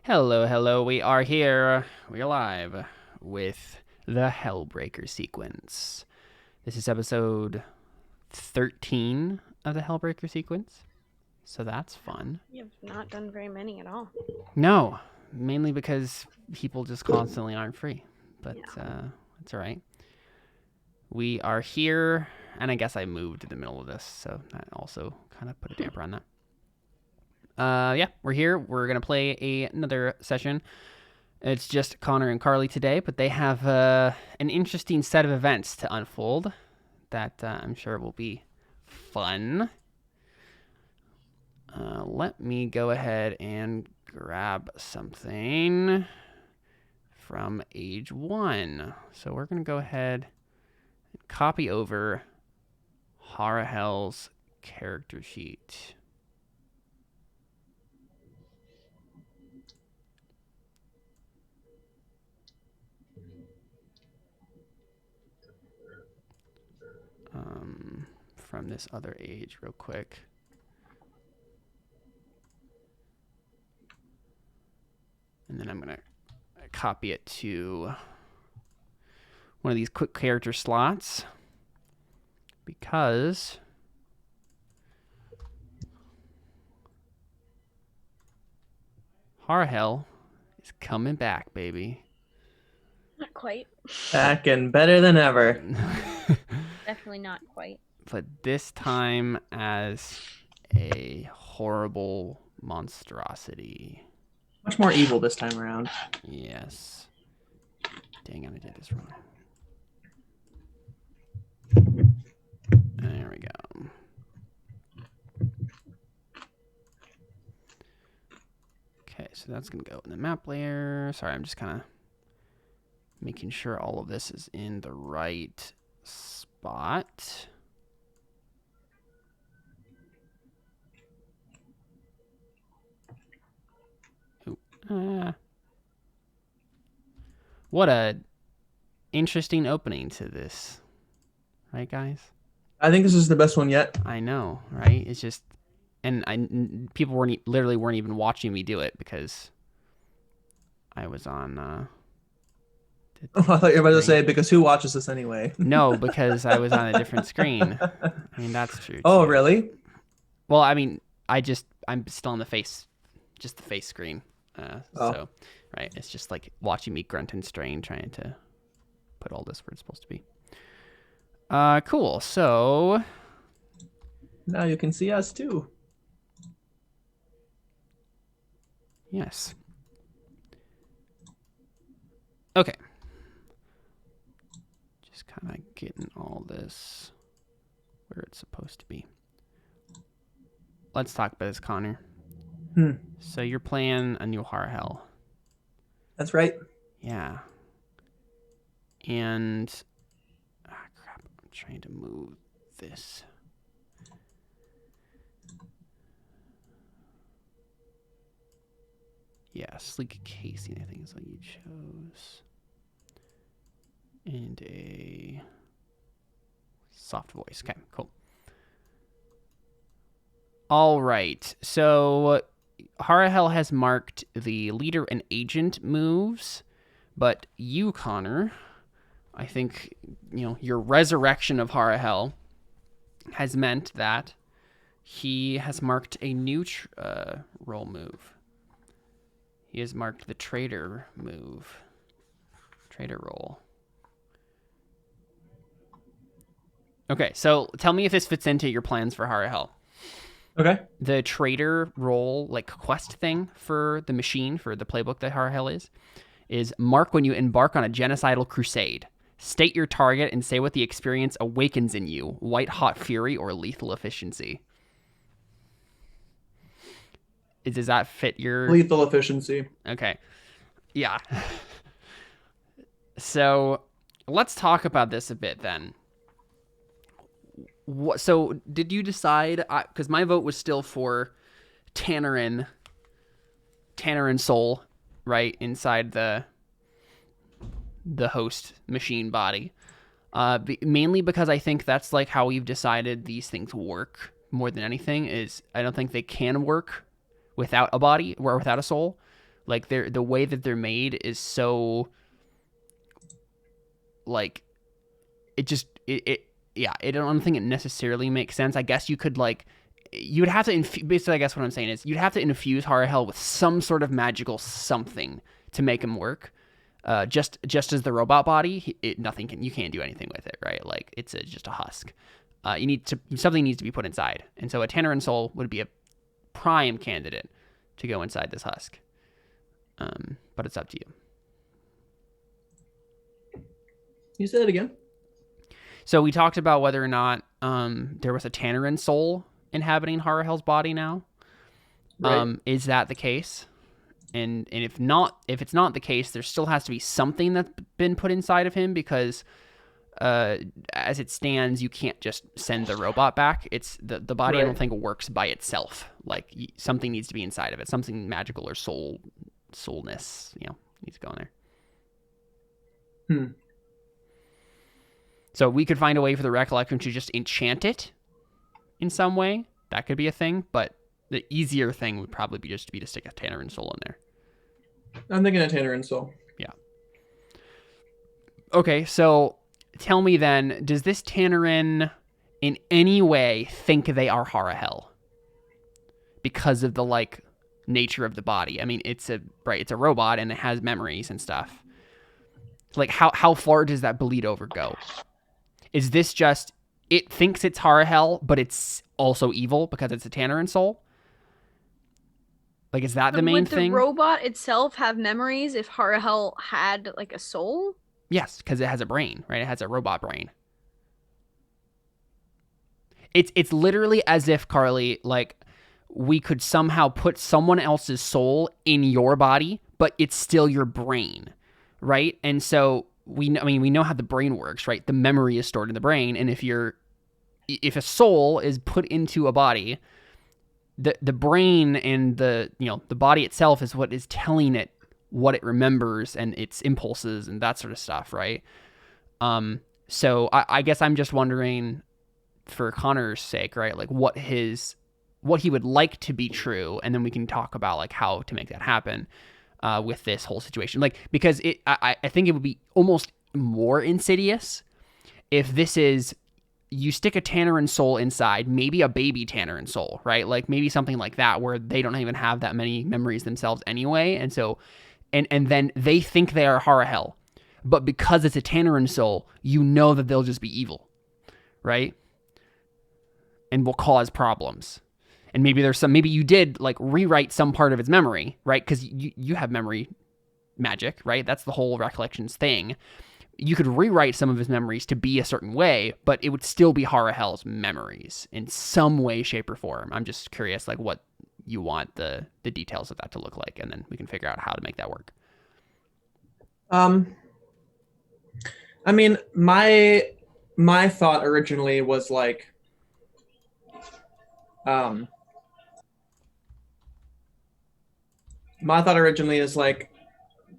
Hello, hello, we are here. We are live with the Hellbreaker Sequence. This is episode 13 of the Hellbreaker Sequence, so that's fun. You've not done very many at all. No, mainly because people just constantly aren't free, but it's all right. We are here, and I guess I moved in the middle of this, so that also kind of put a damper on that. We're here. We're going to play another session. It's just Connor and Carly today, but they have an interesting set of events to unfold that I'm sure will be fun. Let me go ahead and grab something from Age 1. So we're going to go ahead and copy over Harahel's character sheet. From this other age real quick. And then I'm going to copy it to one of these quick character slots because Harahel is coming back, baby. Not quite. Back and better than ever. Definitely not quite. But this time as a horrible monstrosity. Much more evil this time around. Yes. Dang it, I did this wrong. There we go. Okay, so that's going to go in the map layer. Sorry, I'm just kind of making sure all of this is in the right spot. What a interesting opening to this, right, guys? I think this is the best one yet. I know, right? It's just, and people literally weren't even watching me do it because I was on. I thought you were about to say because who watches this anyway? No, because I was on a different screen. I mean, that's true. Oh, really? Well, I mean, I'm still on the face, just the face screen. So, right, it's just like watching me grunt and strain trying to put all this where it's supposed to be. Cool. So now you can see us too. Yes. Okay. Just kind of getting all this where it's supposed to be. Let's talk about this, Connor. So you're playing a new Harahel. That's right. Yeah. And crap, I'm trying to move this. Yeah, sleek casing, I think is what you chose. And a soft voice. Okay, cool. All right, so Harahel has marked the leader and agent moves, but you, Connor, I think, your resurrection of Harahel has meant that he has marked a new role move. He has marked the traitor move. Traitor role. Okay, so tell me if this fits into your plans for Harahel. Okay. The traitor role, like quest thing for the machine, for the playbook that Harahel is mark when you embark on a genocidal crusade. State your target and say what the experience awakens in you. White hot fury or lethal efficiency. Does that fit your... Lethal efficiency. Okay. Yeah. So let's talk about this a bit then. So did you decide, because my vote was still for Tannerin Soul, right, inside the host machine body, mainly because I think that's like how we've decided these things work more than anything. Is I don't think they can work without a body or without a soul. Like the way that they're made is so like it just it yeah, I don't think it necessarily makes sense. I guess you could like you would have to basically I guess what I'm saying is you'd have to infuse Harahel with some sort of magical something to make him work. Just as the robot body, you can't do anything with it, right? Like it's just a husk. Something needs to be put inside, and so a Tannerin soul would be a prime candidate to go inside this husk. But it's up to you. You say that again? So we talked about whether or not there was a Tannerin soul inhabiting Harahel's body now. Right. Is that the case? And if it's not the case, there still has to be something that's been put inside of him because as it stands, you can't just send the robot back. It's the body. Right. I don't think works by itself. Like something needs to be inside of it. Something magical or soulness, needs to go in there. So we could find a way for the recollection to just enchant it in some way. That could be a thing, but the easier thing would probably be just to stick a Tannerin soul in there. I'm thinking a Tannerin soul. Yeah. Okay, so tell me then, does this Tannerin in any way think they are Harahel? Because of the nature of the body. I mean, it's a robot and it has memories and stuff. Like how far does that bleed over go? Is this just it thinks it's Harahel, but it's also evil because it's a Tannerin soul? Like, is that the main thing? Would the robot itself have memories if Harahel had a soul? Yes, because it has a brain, right? It has a robot brain. It's literally as if, Carly, we could somehow put someone else's soul in your body, but it's still your brain, right? And so we know how the brain works, right? The memory is stored in the brain, and if a soul is put into a body, the brain and the body itself is what is telling it what it remembers and its impulses and that sort of stuff, right? So I guess I'm just wondering, for Connor's sake, right? Like what he would like to be true, and then we can talk about how to make that happen with this whole situation. Because I think it would be almost more insidious if this is you stick a Tannerin soul inside, maybe a baby Tannerin soul, right? Like maybe something like that where they don't even have that many memories themselves anyway, and so and then they think they are Harahel, but because it's a Tannerin soul, that they'll just be evil, right? And will cause problems. And maybe maybe you did rewrite some part of its memory, right? Because you have memory magic, right? That's the whole recollections thing. You could rewrite some of his memories to be a certain way, but it would still be Harahel's memories in some way, shape, or form. I'm just curious, what you want the details of that to look like, and then we can figure out how to make that work. I mean, my thought originally was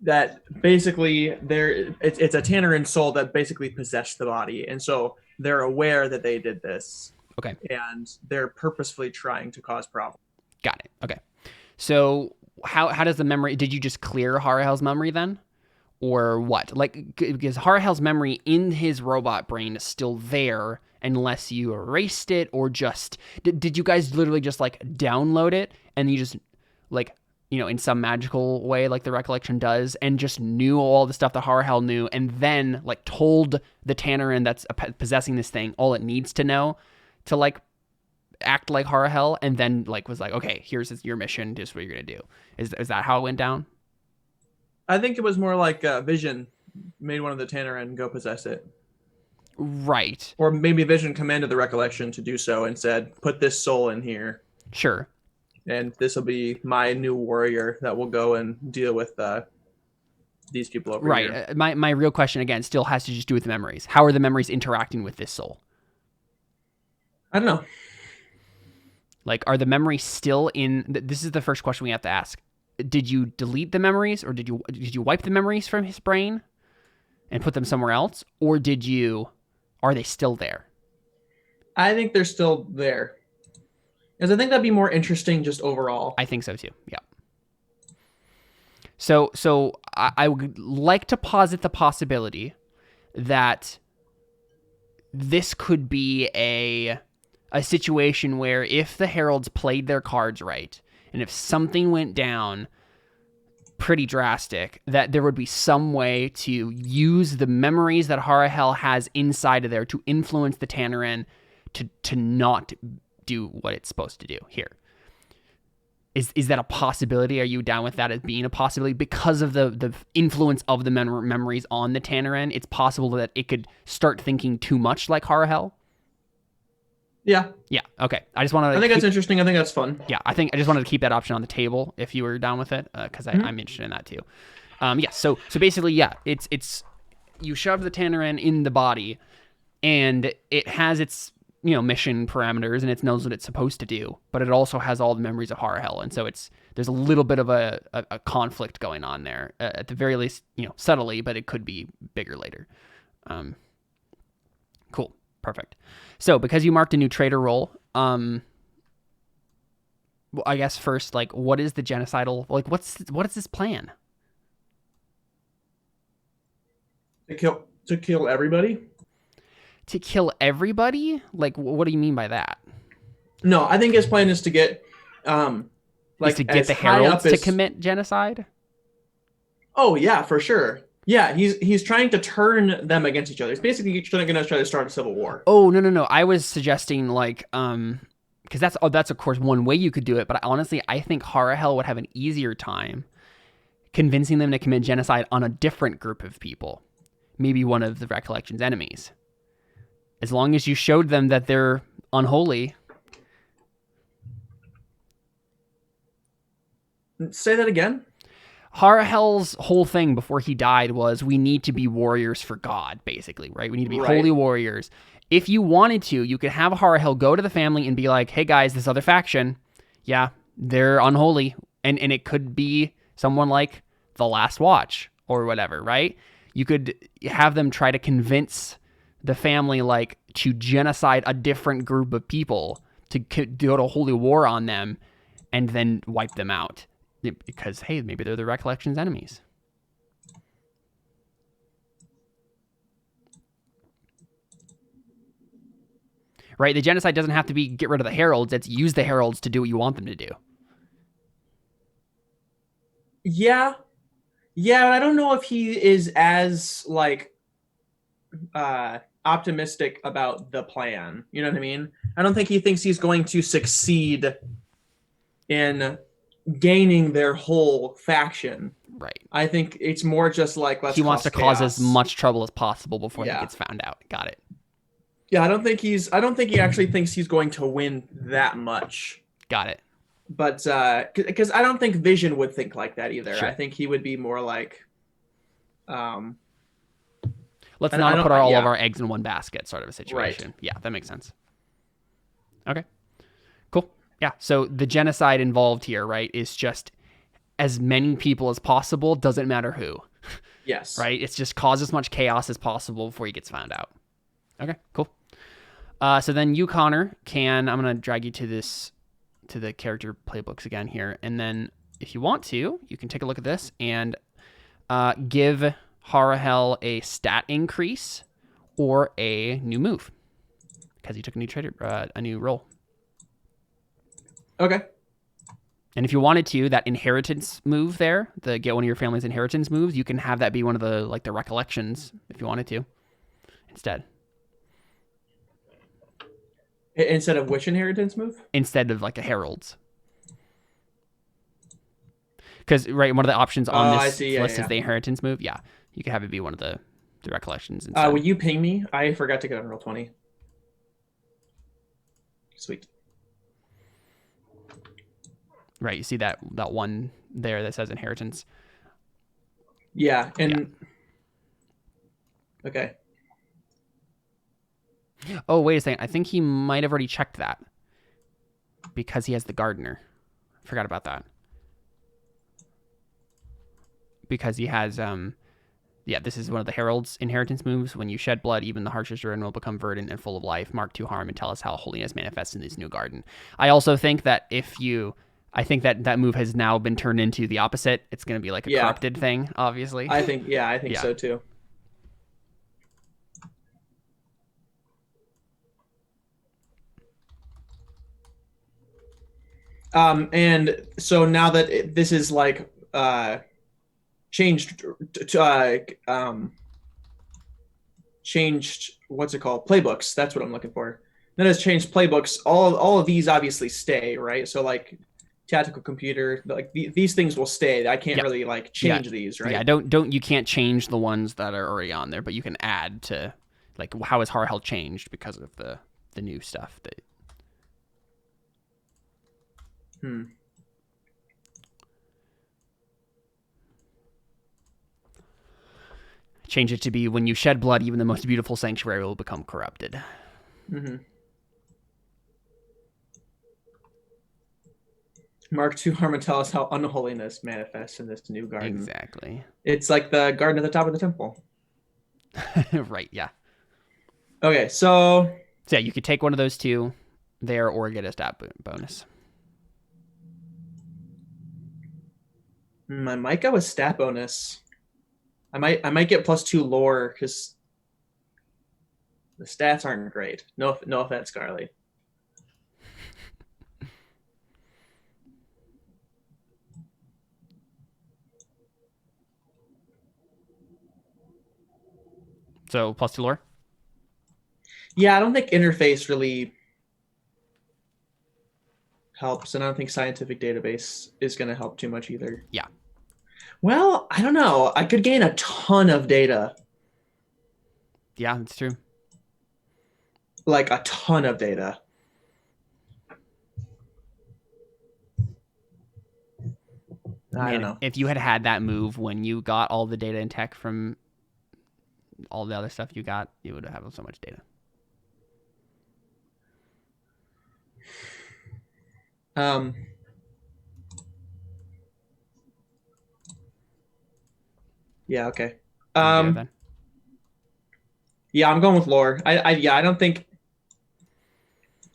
that basically it's a Tannerin soul that basically possessed the body, and so they're aware that they did this. Okay. And they're purposefully trying to cause problems. Got it. Okay. So how does the memory? Did you just clear Harahel's memory then, or what? Because Harahel's memory in his robot brain is still there unless you erased it, or just did you guys literally just download it and you just in some magical way, like the recollection does, and just knew all the stuff that Harahel knew, and then told the Tannerin that's possessing this thing all it needs to know to act like Harahel, and then was okay, here's your mission, just what you're gonna do. Is that how it went down? I think it was more Vision made one of the Tannerin go possess it. Right. Or maybe Vision commanded the recollection to do so and said, put this soul in here. Sure. And this will be my new warrior that will go and deal with these people over here. Right. My real question, again, still has to just do with the memories. How are the memories interacting with this soul? I don't know. Are the memories still in... This is the first question we have to ask. Did you delete the memories, or did you wipe the memories from his brain and put them somewhere else? Or are they still there? I think they're still there. Because I think that'd be more interesting just overall. I think so too, yeah. So I would like to posit the possibility that this could be a situation where if the heralds played their cards right, and if something went down pretty drastic, that there would be some way to use the memories that Harahel has inside of there to influence the Tannerin to not do what it's supposed to do here. Is that a possibility? Are you down with that as being a possibility? Because of the influence of the memories on the Tannerin, it's possible that it could start thinking too much like Harahel? Yeah. Yeah, okay. I just want to... I think that's interesting. I think that's fun. Yeah, I just wanted to keep that option on the table if you were down with it, because I'm interested in that too. Yeah, so basically, yeah, it's you shove the Tannerin in the body, and it has its mission parameters, and it knows what it's supposed to do, but it also has all the memories of Harahel, and so there's a little bit of a conflict going on there, at the very least, subtly, but it could be bigger later. Cool, perfect. So because you marked a new traitor role, well, I guess first, like, what is the genocidal, like, what is this plan? To kill everybody? To kill everybody? Like, what do you mean by that? No, I think his plan is to get, is to get the heralds to commit genocide? Oh yeah, for sure. Yeah, he's trying to turn them against each other. He's basically going to try to start a civil war. Oh no! I was suggesting like, because that's of course one way you could do it, but honestly, I think Harahel would have an easier time convincing them to commit genocide on a different group of people, maybe one of the Recollection's enemies. As long as you showed them that they're unholy. Say that again? Harahel's whole thing before he died was we need to be warriors for God, basically, right? We need to be holy warriors. If you wanted to, you could have Harahel go to the family and be like, hey guys, this other faction, yeah, they're unholy. And it could be someone like the Last Watch or whatever, right? You could have them try to convince the family like to genocide a different group of people, to go to holy war on them and then wipe them out. Because, hey, maybe they're the Recollection's enemies. Right? The genocide doesn't have to be get rid of the heralds. It's use the heralds to do what you want them to do. Yeah. Yeah, I don't know if he is as, like, optimistic about the plan. You know what I mean? I don't think he thinks he's going to succeed in gaining their whole faction. Right. I think it's more just like, he wants to cause as much trouble as possible before he gets found out. Got it. Yeah, I don't think he actually thinks he's going to win that much. Got it. But because I don't think Vision would think like that either. Sure. I think he would be more like, let's not put all of our eggs in one basket sort of a situation. Right. Yeah, that makes sense. Okay. Cool. Yeah, so the genocide involved here, right, is just as many people as possible, doesn't matter who. Yes. Right? It's just cause as much chaos as possible before he gets found out. Okay, cool. So then you, Connor, I'm going to drag you to the character playbooks again here, and then if you want to, you can take a look at this and give Harahel a stat increase or a new move, because he took a new role. Okay. And if you wanted to, that inheritance move there, the get one of your family's inheritance moves, you can have that be one of the recollections if you wanted to instead. Instead of which inheritance move? Instead of like a herald's. Because, right, one of the options on this list is the inheritance move. Yeah, you could have it be one of the recollections instead. Will you ping me? I forgot to get on Roll20. Sweet. Right, you see that one there that says inheritance? Yeah, and... Yeah. Okay. Oh, wait a second. I think he might have already checked that. Because he has the gardener. Forgot about that. Because he has... Yeah, this is one of the herald's inheritance moves. When you shed blood, even the harshest ruin will become verdant and full of life. Mark 2 harm and tell us how holiness manifests in this new garden. I also think that if you I think that move has now been turned into the opposite. It's going to be like a corrupted thing, obviously. I think so too. And so now that this is like changed changed, what's it called? Playbooks. That's what I'm looking for. That has changed playbooks. All of these obviously stay, right? So like tactical computer, like these things will stay. I can't really like change these, right? Yeah, you can't change the ones that are already on there, but you can add to, like, how is Harahel changed because of the new stuff that. Change it to be when you shed blood, even the most beautiful sanctuary will become corrupted. Mark II Harmon tell us how unholiness manifests in this new garden. Exactly. It's like the garden at the top of the temple. Right, yeah. Okay, so yeah, you could take one of those two there or get a stat bonus. I might go with stat bonus. I might get +2 lore because the stats aren't great. No offense, Carly. So +2 lore? Yeah, I don't think interface really helps, and I don't think scientific database is going to help too much either. Yeah. Well, I don't know. I could gain a ton of data. Yeah, that's true. Like a ton of data. I don't know. If you had that move when you got all the data and tech from all the other stuff you got, you would have so much data. Yeah, okay. Then? Yeah, I'm going with lore. I don't think.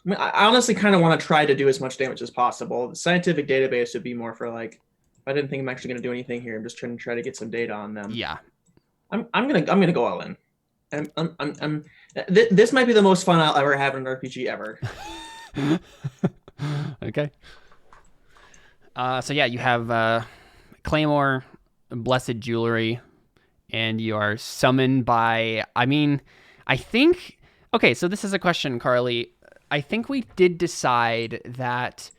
I mean, I honestly kind of want to try to do as much damage as possible. The scientific database would be more for like, if I didn't think I'm actually going to do anything here, I'm just trying to get some data on them. Yeah. I'm gonna go all in. This might be the most fun I'll ever have in an RPG ever. Okay. So yeah, you have Claymore, Blessed Jewelry, and you are summoned by. I mean, I think. Okay, so this is a question, Carly. I think we did decide that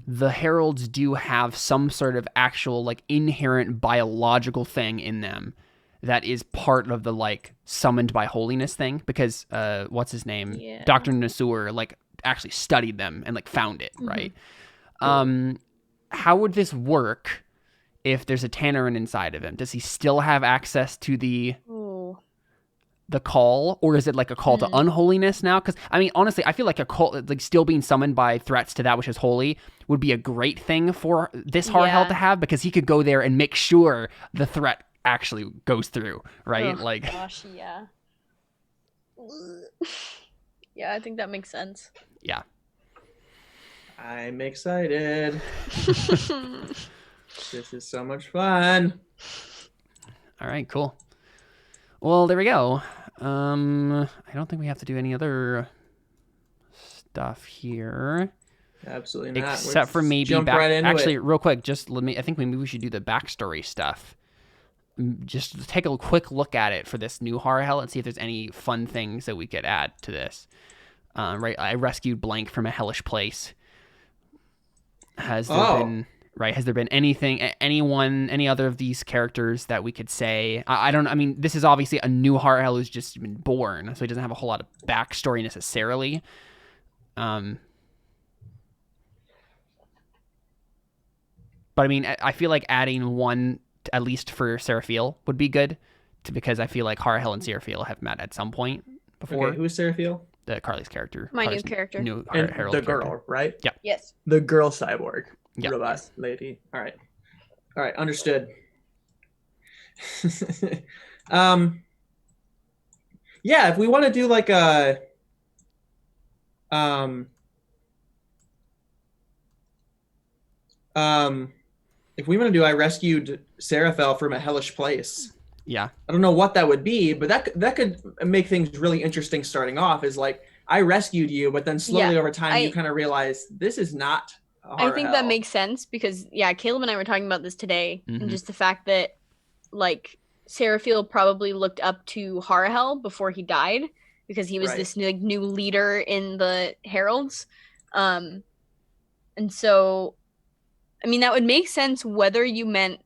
the heralds do have some sort of actual, like, inherent biological thing in them that is part of the, like, summoned by holiness thing, because what's his name? Yeah. Dr. Nasur, like, actually studied them and, like, found it, right? How would this work if there's a Tannerin inside of him? Does he still have access to the call, or is it like a call to unholiness now? Because I mean, honestly, I feel like a call, like still being summoned by threats to that which is holy, would be a great thing for this Harahel to have, because he could go there and make sure the threat actually goes through, right? Oh, like, gosh, yeah. Yeah, I think that makes sense. Yeah. I'm excited. This is so much fun. All right, cool. Well, there we go. I don't think we have to do any other stuff here. Absolutely not. Except for maybe actually, real quick, just I think maybe we should do the backstory stuff. Just take a quick look at it for this new Harahel and see if there's any fun things that we could add to this. Right, I rescued Blank from a hellish place. Has there been anything, any other of these characters that we could say? I mean, this is obviously a new Harahel who's just been born, so he doesn't have a whole lot of backstory necessarily. But I mean, I feel like adding one, at least for Seraphiel, would be good, because I feel like Harahel and Seraphiel have met at some point before. Okay, who's Seraphiel? The Carly's character. My Carly's new character. New And Herald the character. girl, right? Yeah. Yes. The girl cyborg. Yeah. Robot lady. All right, understood. Yeah, if we want to do like a If we want to do, I rescued Seraphel from a hellish place. Yeah. I don't know what that would be, but that could make things really interesting starting off. Is like I rescued you, but then slowly Yeah, over time you I kind of realize this is not a I hard think that hell. makes sense because yeah, Caleb and I were talking about this today, and Mhm. just the fact that like Seraphil probably looked up to Harahel before he died because he was Right. this new leader in the heralds. Um, and so I mean that would make sense whether you meant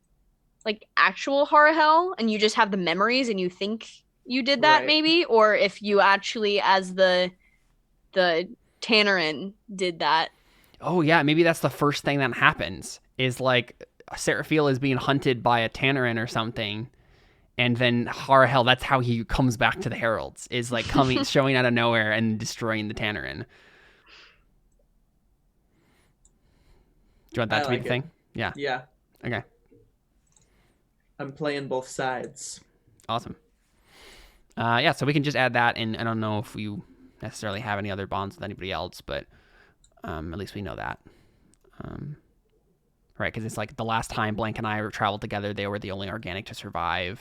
like actual Harahel and you just have the memories and you think you did that Right. maybe, or if you actually as the Tannerin did that. Oh yeah, maybe that's the first thing that happens. Is like Seraphil is being hunted by a Tannerin or something, and then Harahel. That's how he comes back to the Heralds. Is like coming, showing out of nowhere and destroying the Tannerin. Do you want that I to be the like it. thing? Yeah. Yeah. Okay. I'm playing both sides. Awesome. Yeah, so we can just add that, and I don't know if you necessarily have any other bonds with anybody else, but at least we know that. Right, because it's like the last time Blank and I traveled together, they were the only organic to survive.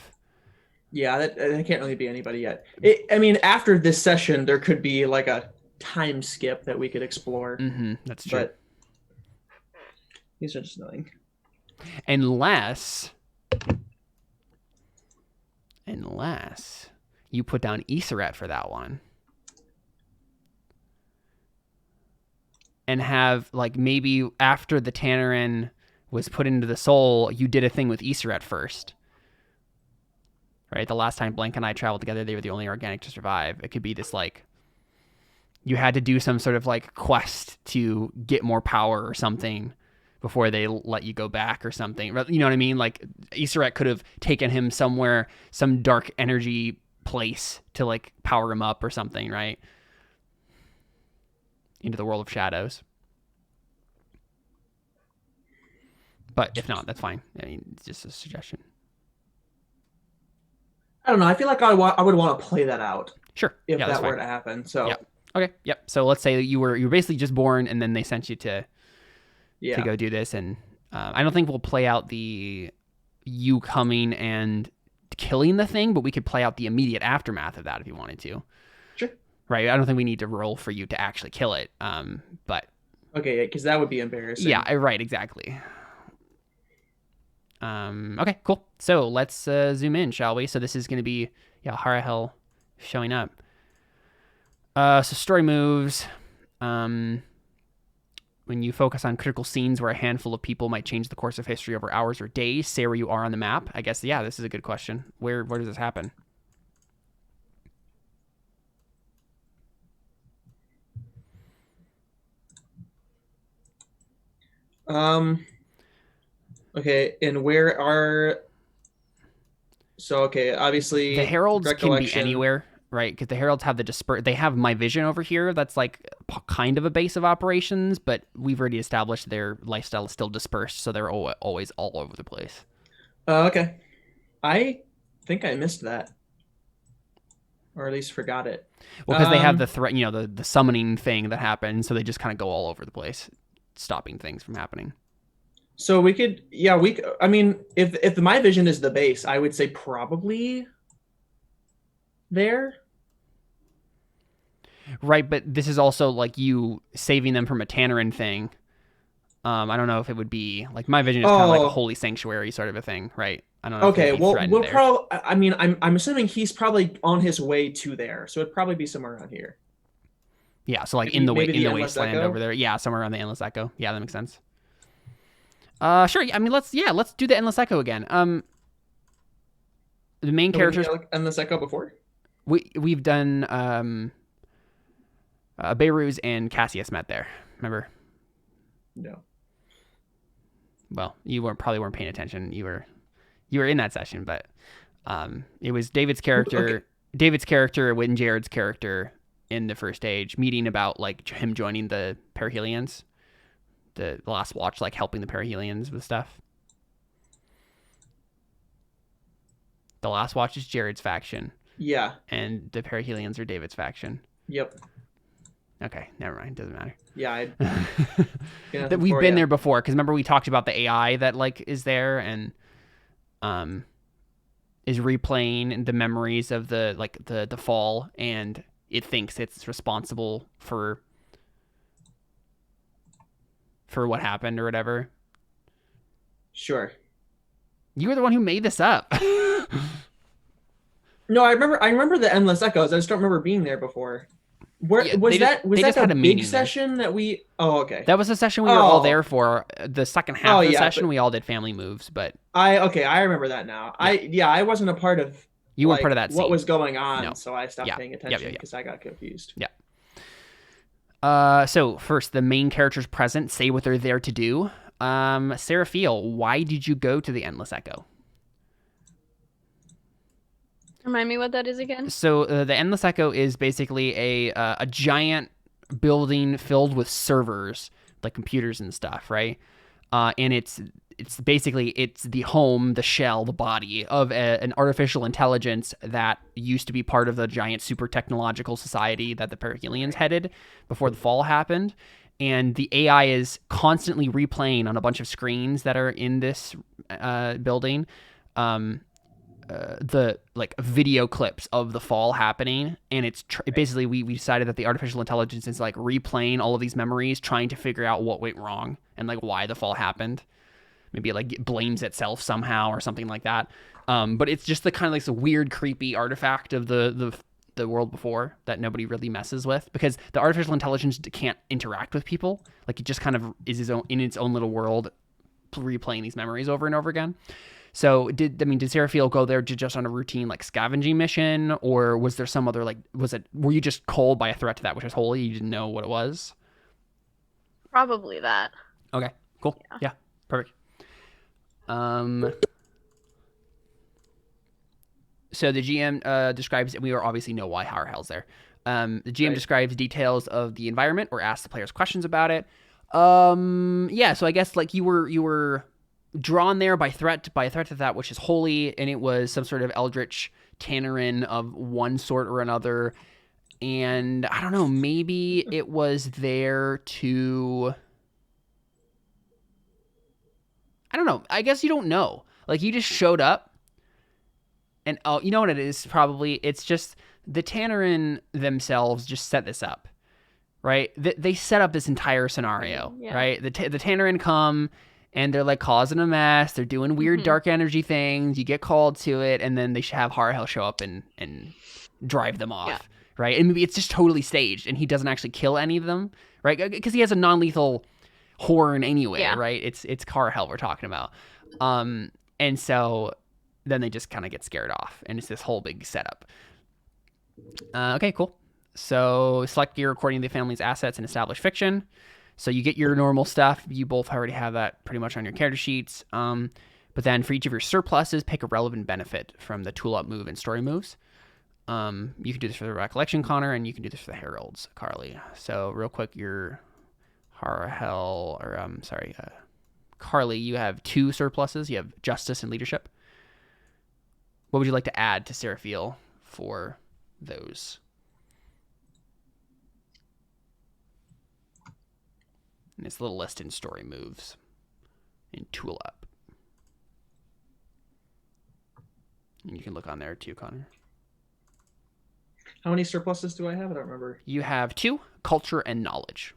Yeah, that can't really be anybody yet. I mean, after this session, there could be like a time skip that we could explore, That's true. but these are just annoying. Unless you put down Iseret for that one. And have, like, maybe after the Tannerin was put into the soul, you did a thing with Iseret first. Right? The last time Blank and I traveled together, they were the only organic to survive. It could be this, like, you had to do some sort of, like, quest to get more power or something before they let you go back or something. You know what I mean? Like, Iseret could have taken him somewhere, some dark energy place to, like, power him up or something, right? Into the world of shadows. But if not, that's fine. I mean, it's just a suggestion. I don't know. I feel like I would want to play that out Sure. if Yeah, that's that were fine. to happen. So Yep. Okay. Yep. So let's say that you were basically just born, and then they sent you to yeah, go do this, and I don't think we'll play out the you coming and killing the thing, but we could play out the immediate aftermath of that if you wanted to. sure. Right. I don't think we need to roll for you to actually kill it. But Okay, because that would be embarrassing. yeah, right. Exactly. Okay, cool. So let's zoom in, shall we? So this is going to be Harahel showing up. So story moves. When you focus on critical scenes where a handful of people might change the course of history over hours or days, say where you are on the map. I guess this is a good question. Where does this happen? Okay, and where are okay, obviously The heralds can be recollection. anywhere, right? Because the heralds have they have my vision over here. That's like kind of a base of operations, but we've already established their lifestyle is still dispersed, so they're always all over the place. Okay, I think I missed that, or at least forgot it. Well, because they have the threat, the summoning thing that happens, so they just kind of go all over the place, stopping things from happening. So we could, yeah, I mean, if my vision is the base, I would say probably there. Right, but this is also like you saving them from a Tannerin thing. I don't know if it would be like my vision is kind of like a holy sanctuary sort of a thing, right? I don't know if Okay, it'd be well, threatened we'll there. probably. I mean, I'm assuming he's probably on his way to there, so it'd probably be somewhere around here. Yeah, so like Maybe, in the maybe the the Endless wasteland Echo? over there. Yeah, somewhere around the Endless Echo. Yeah, that makes sense. Sure. I mean, let's do the Endless Echo again. The main characters Endless Echo before. we've done Beirut and Cassius met there. Remember? No. Well, you probably weren't paying attention. You were in that session, but it was David's character, Witten Jared's character in the first stage meeting about like him joining the Perihelions, the Last Watch, like helping the Perihelions with stuff. The Last Watch is Jared's faction. Yeah. And the Perihelions are David's faction. Yep. Okay, never mind. Doesn't matter. Yeah, I That we've been there before, because remember we talked about the AI that like is there and is replaying the memories of the fall, and it thinks it's responsible for what happened or whatever. Sure. You were the one who made this up. No, I remember the endless echoes. I just don't remember being there before. Where Yeah, was that? Was that had a a big meeting session that we? Oh, okay. That was the session we were all Oh. there for. The second half of the yeah, session, but- we all did family moves, but I remember that now. I wasn't a part of you weren't part of that what scene. was going on, No. so I stopped Yeah. paying Yep, attention yep, yep. because I got confused. So first, the main characters present say what they're there to do. Seraphiel, why did you go to the Endless Echo? Remind me what that is again. So the Endless Echo is basically a giant building filled with servers, like computers and stuff, right? And it's basically the home, the shell, the body of an artificial intelligence that used to be part of the giant super technological society that the Perihelions headed before the fall happened. And the AI is constantly replaying on a bunch of screens that are in this building the like video clips of the fall happening, and it's basically we decided that the artificial intelligence is like replaying all of these memories, trying to figure out what went wrong and like why the fall happened. Maybe it like blames itself somehow or something like that. But it's just the kind of like this weird, creepy artifact of the world before that nobody really messes with, because the artificial intelligence can't interact with people. Like it just kind of is in its own little world, replaying these memories over and over again. So did Seraphiel go there just on a routine like scavenging mission, or was there some other were you just called by a threat to that which was holy? You didn't know what it was? Probably that. Okay, cool. Yeah, perfect. So the GM describes, and we obviously know why Hell's there. The GM describes details of the environment or asks the players questions about it. Yeah, so I guess like you were drawn there by a threat to that which is holy, and it was some sort of eldritch Tannerin of one sort or another. And I don't know, maybe it was there to, I don't know. I guess you don't know. Like you just showed up, and oh, you know what it is? Probably it's just the Tannerin themselves just set this up, right? They set up this entire scenario, right? The Tannerin come, and they're like causing a mess. They're doing weird dark energy things. You get called to it, and then they should have Harahel show up and drive them off, right? And maybe it's just totally staged, and he doesn't actually kill any of them, right? Because he has a non-lethal horn anyway, right? It's Harahel we're talking about, and so then they just kind of get scared off, and it's this whole big setup. Okay, cool. So select gear according to the family's assets and establish fiction. So you get your normal stuff. You both already have that pretty much on your character sheets. But then for each of your surpluses, pick a relevant benefit from the tool up move and story moves. You can do this for the recollection, Connor, and you can do this for the heralds, Carly. So real quick, your Harahel, or Carly, you have 2 surpluses. You have justice and leadership. What would you like to add to Seraphiel for those? And it's a little list in story moves in tool up. And you can look on there too, Connor. How many surpluses do I have? I don't remember. You have 2, culture and knowledge.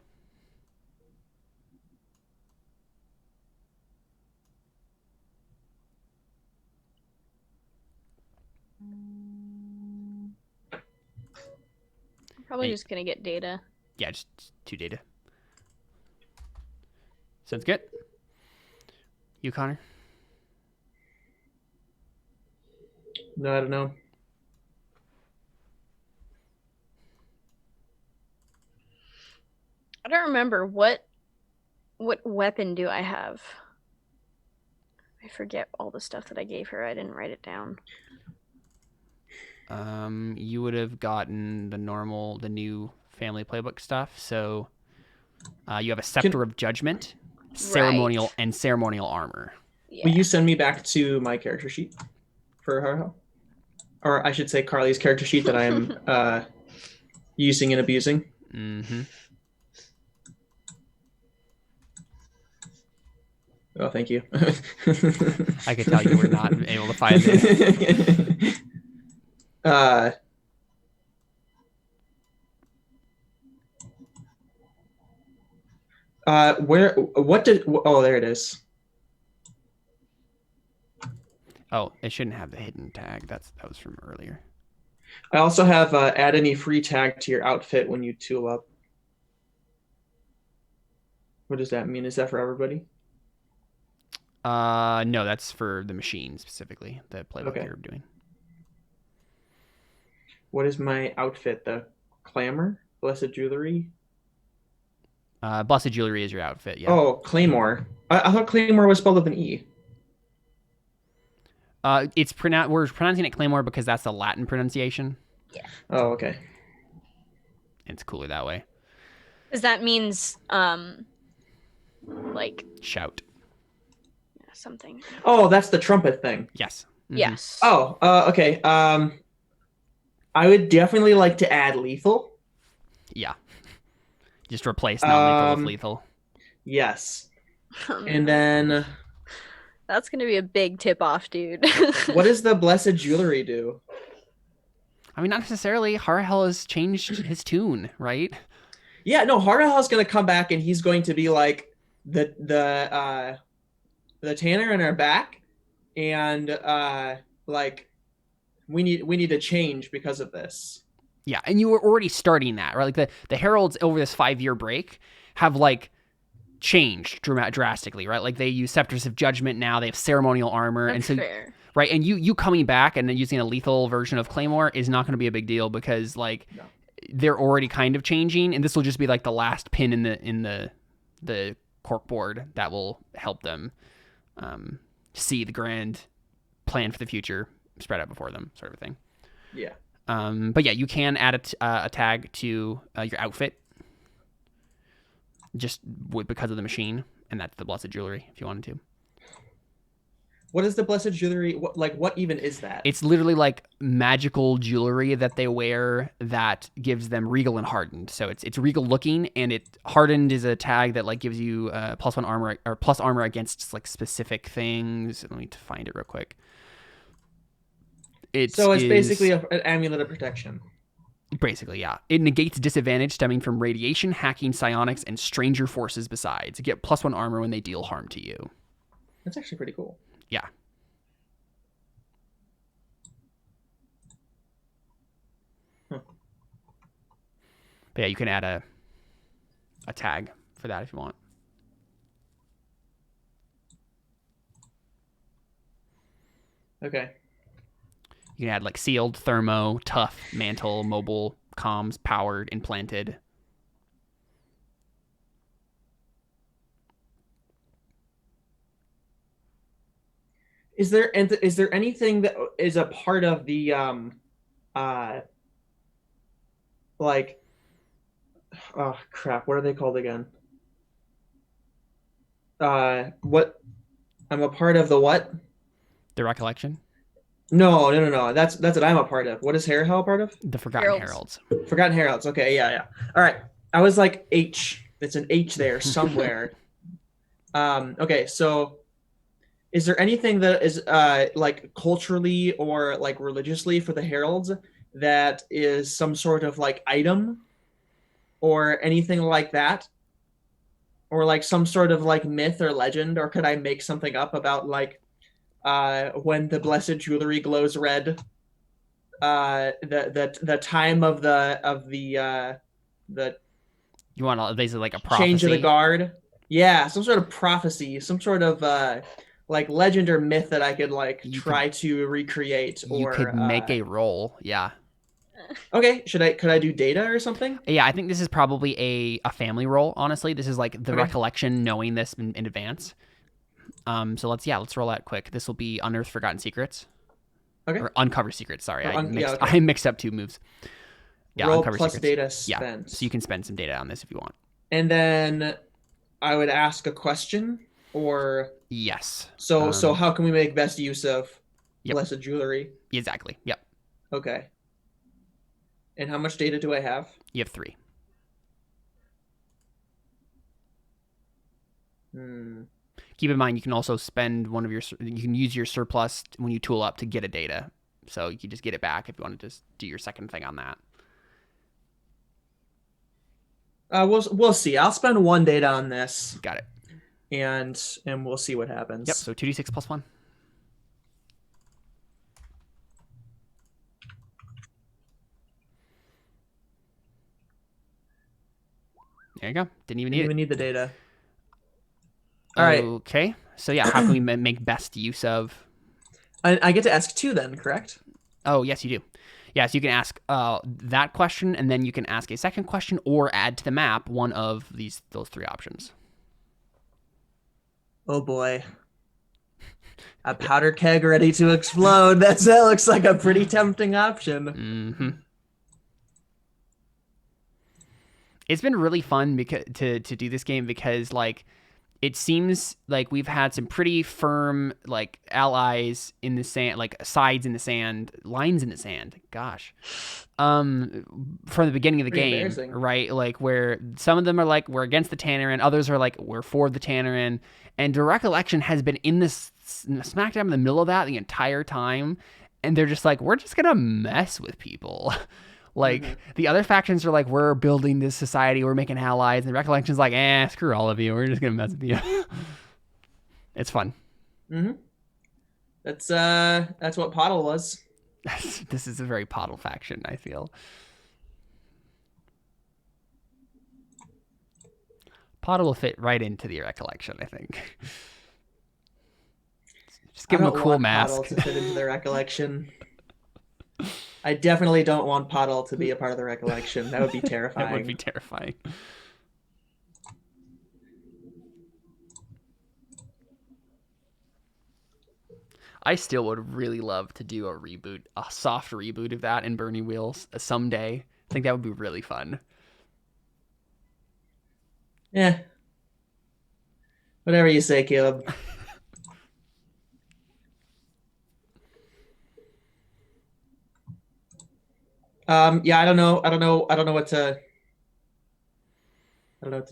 Probably just gonna get data. Yeah, just 2 data. Sounds good. You, Connor? No, I don't know. I don't remember what weapon do I have. I forget all the stuff that I gave her. I didn't write it down. You would have gotten the new family playbook stuff. So you have a scepter of judgment, ceremonial armor. Yeah. Will you send me back to my character sheet for Harahel? Or I should say Carly's character sheet that I am using and abusing. Mm-hmm. Oh, thank you. I could tell you were not able to find this. What did, oh, there it is. Oh, it shouldn't have the hidden tag. That was from earlier. I also have add any free tag to your outfit when you tool up. What does that mean? Is that for everybody? No, that's for the machine specifically, the playbook Okay. you're doing. What is my outfit? The clamor? Blessed jewelry? Blessed jewelry is your outfit, yeah. Oh, claymore. I thought claymore was spelled with an E. We're pronouncing it claymore because that's the Latin pronunciation. Yeah. Oh, okay. It's cooler that way. Because that means, like, Shout. something. Oh, that's the trumpet thing. Yes. Mm-hmm. Yes. Oh, okay. I would definitely like to add lethal. Yeah. Just replace non-lethal with lethal. Yes. And then that's gonna be a big tip off, dude. what does the blessed jewelry do? I mean, not necessarily. Harahel has changed his tune, right? Yeah, no, Harahel is going to come back and he's going to be like the tanner in our back, and like we need to change because of this. Yeah, and you were already starting that, right? Like the heralds over this 5-year break have like changed drastically, right? Like they use scepters of judgment now. They have ceremonial armor, That's and so fair. right, and you coming back and then using a lethal version of Claymore is not going to be a big deal because like they're already kind of changing, and this will just be like the last pin in the corkboard that will help them see the grand plan for the future spread out before them, sort of thing. Yeah. But yeah, you can add a tag to your outfit just because of the machine, and that's the blessed jewelry if you wanted to. What is the blessed jewelry? What even is that? It's literally like magical jewelry that they wear that gives them regal and hardened. So it's regal looking, and it hardened is a tag that like gives you +1 armor or plus armor against like specific things. Let me find it real quick. It's basically an amulet of protection. Basically, yeah. It negates disadvantage stemming from radiation, hacking, psionics, and stranger forces besides. You get +1 armor when they deal harm to you. That's actually pretty cool. Yeah. Huh. But yeah, you can add a tag for that if you want. Okay. You can add like sealed, thermo, tough, mantle, mobile, comms, powered, implanted. Is there anything that is a part of the like, oh crap, what are they called again? What, I'm a part of the what? The recollection? No. That's what I'm a part of. What is Harahel a part of? The Forgotten Heralds. Forgotten Heralds. Okay, yeah. All right. I was like H. It's an H there somewhere. Okay, so is there anything that is like culturally or like religiously for the heralds that is some sort of like item or anything like that? Or like some sort of like myth or legend, or could I make something up about like when the blessed jewelry glows red, the time of the you want basically like a prophecy? Change of the guard? Yeah, some sort of prophecy, some sort of like legend or myth that I could like try to recreate. You could make a roll, yeah. Okay, could I do data or something? Yeah, I think this is probably a family roll, honestly. This is like the recollection, knowing this in advance. So let's roll that quick. This will be Unearth Forgotten Secrets. Okay. Or Uncover Secrets, sorry. Okay. I mixed up 2 moves. Yeah, roll Uncover plus Secrets. Data spent. Yeah, so you can spend some data on this if you want. And then I would ask a question, or yes. So how can we make best use of blessed jewelry? Exactly. Yep. Okay. And how much data do I have? You have 3. Hmm. Keep in mind, you can also spend you can use your surplus when you tool up to get a data. So you can just get it back if you want to just do your second thing on that. We'll see. I'll spend 1 data on this, Got it. and we'll see what happens. Yep. So 2d6 plus 1. There you go. Didn't even need the data. All right. Okay. So yeah, how can we make best use of? I get to ask 2 then, correct? Oh yes, you do. Yeah, so you can ask that question, and then you can ask a second question, or add to the map one of those 3 options. Oh boy. A powder keg ready to explode. That looks like a pretty tempting option. Mm-hmm. It's been really fun to do this game because like it seems like we've had some pretty firm like allies in the sand, like sides in the sand, lines in the sand. Gosh, from the beginning of the Pretty game, right? Like where some of them are like we're against the Tannerin, others are like we're for the Tannerin, and the Recollection has been in this smack dab in the middle of that the entire time, and they're just like we're just gonna mess with people. Like, the other factions are like, we're building this society, we're making allies, and the Recollection's like, screw all of you, we're just gonna mess with you. It's fun. Mm-hmm. That's what Pottle was. This is a very Pottle faction, I feel. Pottle will fit right into the Recollection, I think. Just give him a cool mask. Pottle to fit into the Recollection. I definitely don't want Pottle to be a part of the Recollection. That would be terrifying. That would be terrifying. I still would really love to do a soft reboot of that in Burning Wheels someday. I think that would be really fun. Yeah. Whatever you say, Caleb. Yeah, I don't know what to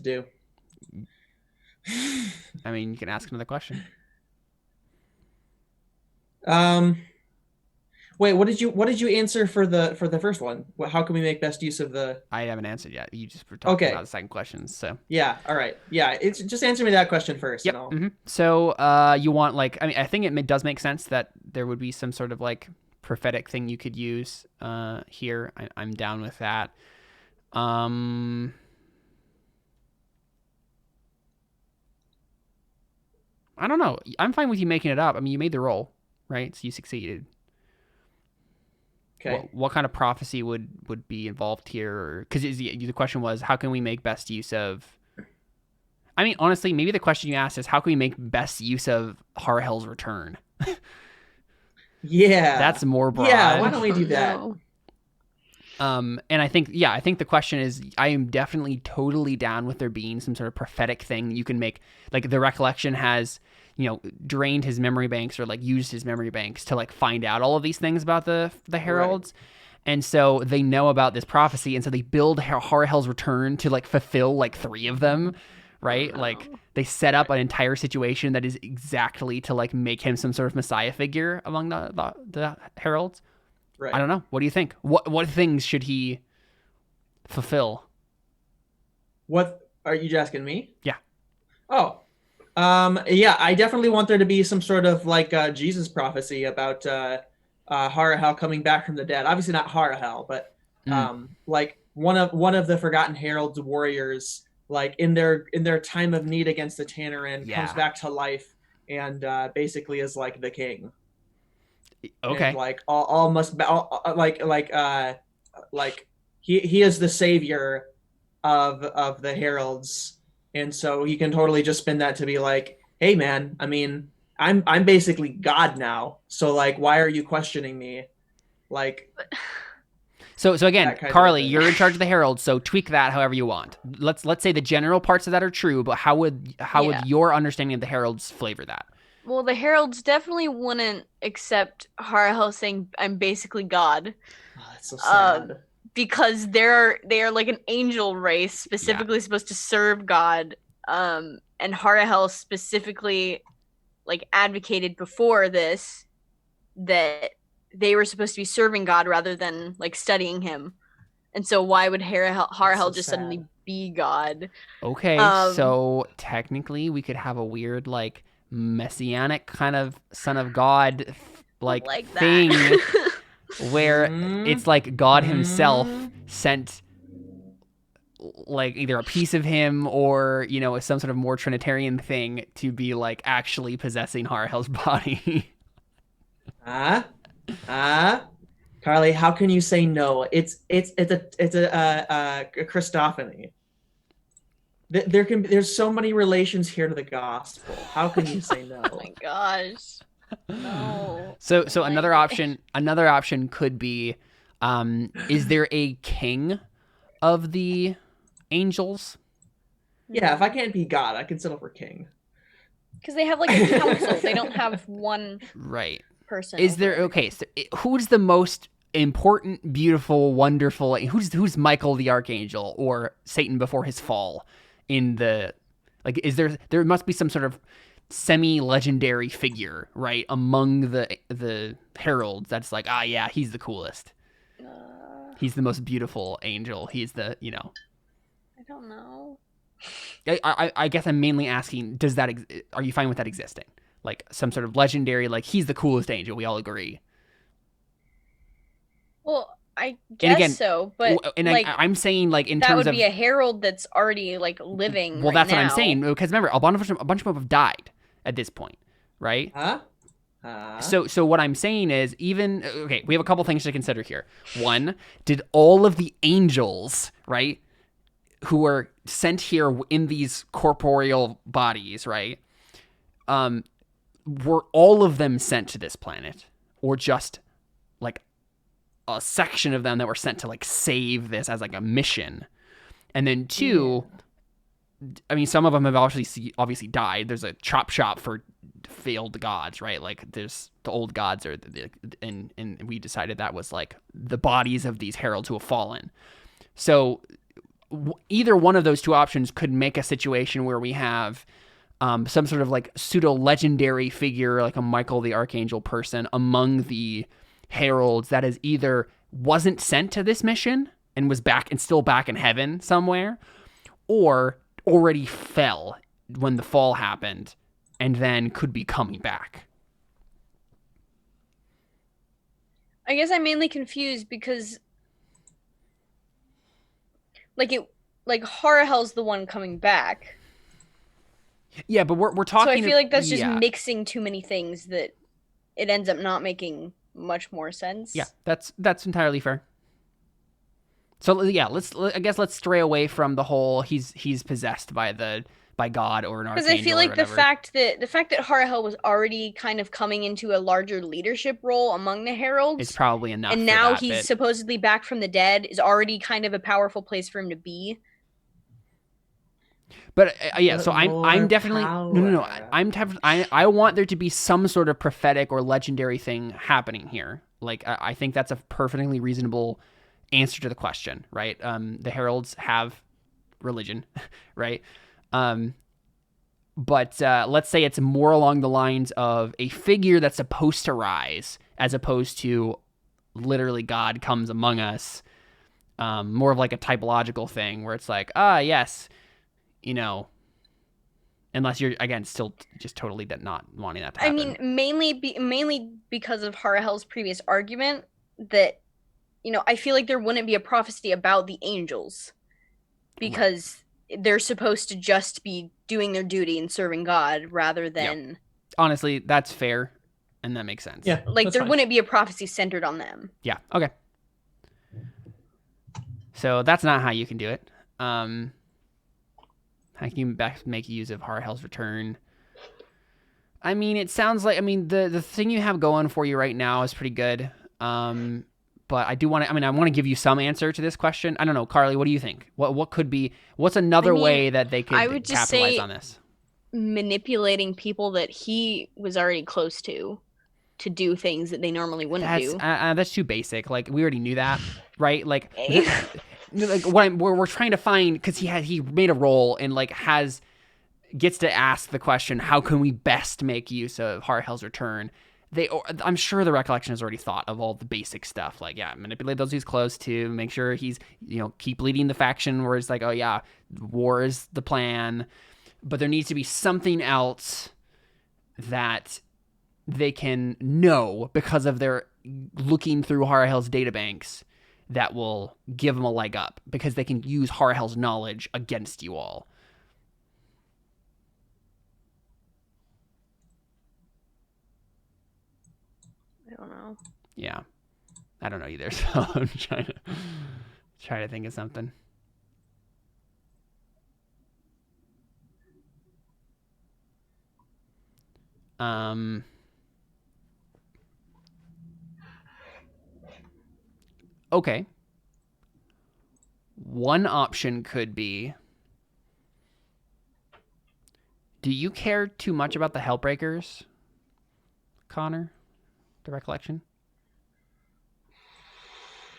do. I mean, you can ask another question. Wait, what did you answer for the first one? How can we make best use of the? I haven't answered yet. You just were talking about the second questions, so. Yeah, all right. Yeah, it's just answer me that question first. Yep. So, you want like I think it does make sense that there would be some sort of like prophetic thing you could use here. I'm down with that. I don't know. I'm fine with you making it up. I mean, you made the roll, right? So you succeeded. Okay. What kind of prophecy would be involved here? Because the question was, how can we make best use of... I mean, honestly, maybe the question you asked is, how can we make best use of Harahel's return? Yeah. That's more broad. Yeah, why don't we do that? And I think the question is, I am definitely totally down with there being some sort of prophetic thing you can make. Like the Recollection has, drained his memory banks or like used his memory banks to like find out all of these things about the heralds. Right. And so they know about this prophecy. And so they build Harahel's return to like fulfill like 3 of them. Right. Oh, no. Like they set up an entire situation that is exactly to like make him some sort of messiah figure among the heralds. Right. I don't know. What do you think? What things should he fulfill? What are you just asking me? Yeah. Oh, yeah. I definitely want there to be some sort of like Jesus prophecy about Harahel coming back from the dead. Obviously not Harahel, but like one of the Forgotten Herald's warriors, like in their time of need against the Tannerin, comes back to life and basically is like the king. Okay. And like all must like he is the savior of the heralds, and so he can totally just spin that to be like, hey man, I mean, I'm basically God now, so like why are you questioning me? Like so again, Carly, you're in charge of the heralds, so tweak that however you want. Let's say the general parts of that are true, but how would your understanding of the heralds flavor that? Well, the heralds definitely wouldn't accept Harahel saying, "I'm basically God." Oh, that's so sad. Because they are like an angel race, specifically supposed to serve God. And and Harahel specifically like advocated before this that they were supposed to be serving God rather than like studying him. And so why would Harahel just suddenly be God? Okay, so technically we could have a weird like messianic kind of son of God like thing where it's like God himself sent like either a piece of him or, you know, some sort of more Trinitarian thing to be like actually possessing Harahel's body. Carly, how can you say no? It's a Christophany. There's so many relations here to the gospel. How can you say no? Oh my gosh. No. So another option could be, is there a king of the angels? Yeah, if I can't be God, I can settle for king. Because they have like a council. They don't have one person. Is there so who's the most important, beautiful, wonderful? Who's Michael the archangel or Satan before his fall? In the like, is there must be some sort of semi-legendary figure, right, among the heralds that's like, yeah, he's the coolest. He's the most beautiful angel. He's the, you know. I don't know. I guess I'm mainly asking, are you fine with that existing? Like some sort of legendary, like he's the coolest angel. We all agree. Well, I guess so, but and like, I'm saying like in that terms would be a herald that's already like living. Well, right that's now. what I'm saying, because remember a bunch of them have died at this point, right? So what I'm saying is we have a couple things to consider here. One, did all of the angels, right, who were sent here in these corporeal bodies, right, were all of them sent to this planet, or just like a section of them that were sent to like save this as like a mission? And then two, I mean, some of them have obviously died. There's a chop shop for failed gods, right? Like there's the old gods and we decided that was like the bodies of these heralds who have fallen. So either one of those two options could make a situation where we have some sort of like pseudo legendary figure, like a Michael the archangel person among the heralds that is either wasn't sent to this mission and was still back in heaven somewhere, or already fell when the fall happened and then could be coming back. I guess I'm mainly confused because like Harahel's the one coming back. Yeah, but we're talking. So I feel like that's just mixing too many things that it ends up not making much more sense. Yeah, that's entirely fair. So yeah, let's stray away from the whole he's possessed by God or an archangel. Because I feel like the fact that Harahel was already kind of coming into a larger leadership role among the heralds, it's probably enough. And now he's supposedly back from the dead is already kind of a powerful place for him to be. But so I'm definitely no. I want there to be some sort of prophetic or legendary thing happening here. Like I think that's a perfectly reasonable answer to the question, right? The heralds have religion, right? But let's say it's more along the lines of a figure that's supposed to rise, as opposed to literally God comes among us. More of like a typological thing where it's like, yes. You know, unless you're, again, still just totally not wanting that to happen. I mean, mainly because of Harahel's previous argument that, you know, I feel like there wouldn't be a prophecy about the angels because they're supposed to just be doing their duty and serving God rather than... Yep. Honestly, that's fair, and that makes sense. Yeah, like, there wouldn't be a prophecy centered on them. Yeah, okay. So that's not how you can do it. How can you best make use of Harahel's return? I mean, it sounds like, the thing you have going for you right now is pretty good. But I do want to, I want to give you some answer to this question. I don't know, Carly, what do you think? What could be, what's another way that they could capitalize on this? Manipulating people that he was already close to do things that they normally wouldn't do. That's too basic. Like, we already knew that, right? Like... Like we're trying to find, because he made a role and like has gets to ask the question, how can we best make use of Harahel's return? I'm sure the recollection has already thought of all the basic stuff, like, yeah, manipulate those he's close to, make sure he's, keep leading the faction where it's like, oh yeah, war is the plan. But there needs to be something else that they can know because of their looking through Harahel's databanks that will give them a leg up, because they can use Harahel's knowledge against you all. I don't know. Yeah. I don't know either, so I'm trying to think of something. Okay. One option could be, do you care too much about the Hellbreakers, Connor? The recollection?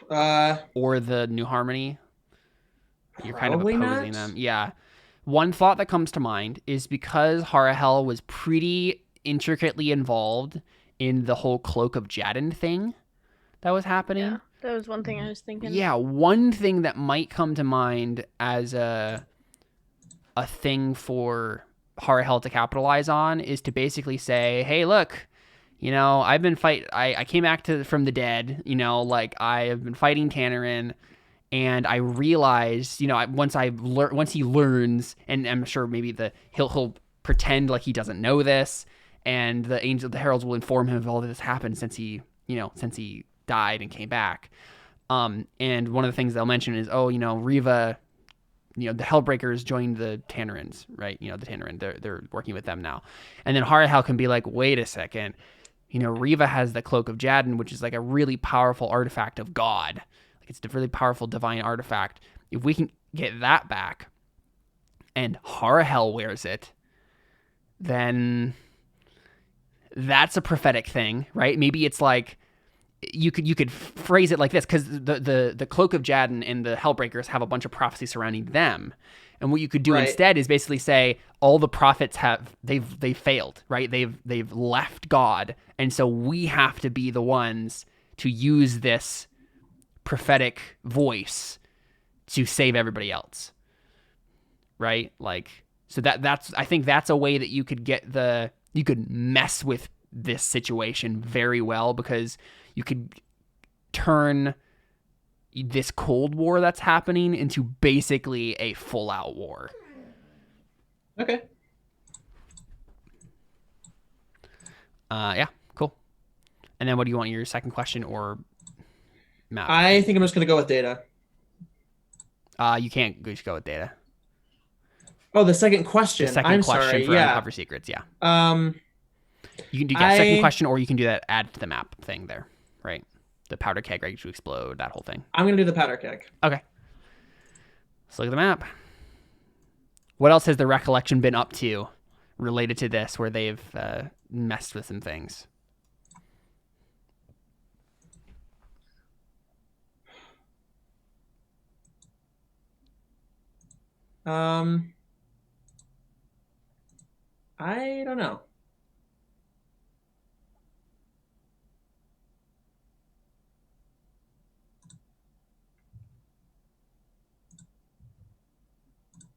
Or the New Harmony? You're kind of opposing them. Yeah. One thought that comes to mind is because Harahel was pretty intricately involved in the whole Cloak of Jadin thing that was happening. Yeah, that was one thing I was thinking. Yeah, one thing that might come to mind as a thing for Harahel to capitalize on is to basically say, hey, look, I've been I came back from the dead, like I have been fighting Tannerin, and I realized, once he learns, and I'm sure maybe he'll pretend like he doesn't know this, and the heralds will inform him of all this happened since he died and came back. And one of the things they'll mention is, Riva, the Hellbreakers joined the Tannerins, right? The Tannerin, they're working with them now. And then Harahel can be like, wait a second, Riva has the Cloak of Jadin, which is like a really powerful artifact of God. Like, it's a really powerful divine artifact. If we can get that back and Harahel wears it, then that's a prophetic thing, right? Maybe it's like, you could phrase it like this, because the Cloak of Jadin and the Hellbreakers have a bunch of prophecy surrounding them. And what you could do instead is basically say all the prophets they've failed, right? They've left God, and so we have to be the ones to use this prophetic voice to save everybody else, right? Like, so I think that's a way that you could you could mess with this situation very well, because you could turn this Cold War that's happening into basically a full-out war. Okay. Yeah, cool. And then what do you want, your second question or map? I think I'm just going to go with data. You can't just go with data. Oh, the second question. The second I'm question sorry. for Yeah. Uncover Secrets, yeah. You can do second question, or you can do that add to the map thing there, right? The powder keg ready to explode, that whole thing. I'm going to do the powder keg. Okay. Let's look at the map. What else has the recollection been up to related to this where they've messed with some things? I don't know.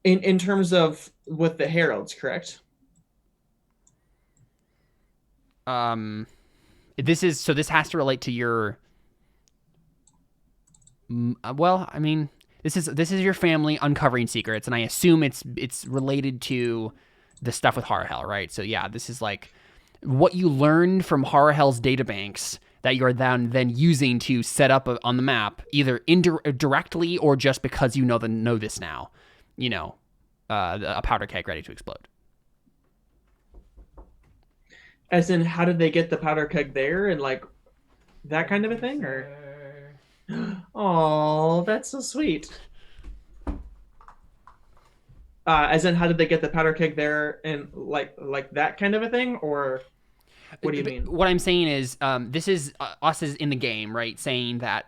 In terms of with the heralds, correct? This has to relate to your. Well, I mean, this is your family uncovering secrets, and I assume it's related to the stuff with Harahel, right? So yeah, this is like what you learned from Harahel's databanks that you're then using to set up on the map, either directly or just because you know this now. A powder keg ready to explode. As in, how did they get the powder keg there, and like that kind of a thing, or? Oh, that's so sweet. As in, how did they get the powder keg there, and like that kind of a thing, or what do you mean? What I'm saying is, this is us as in the game, right? Saying that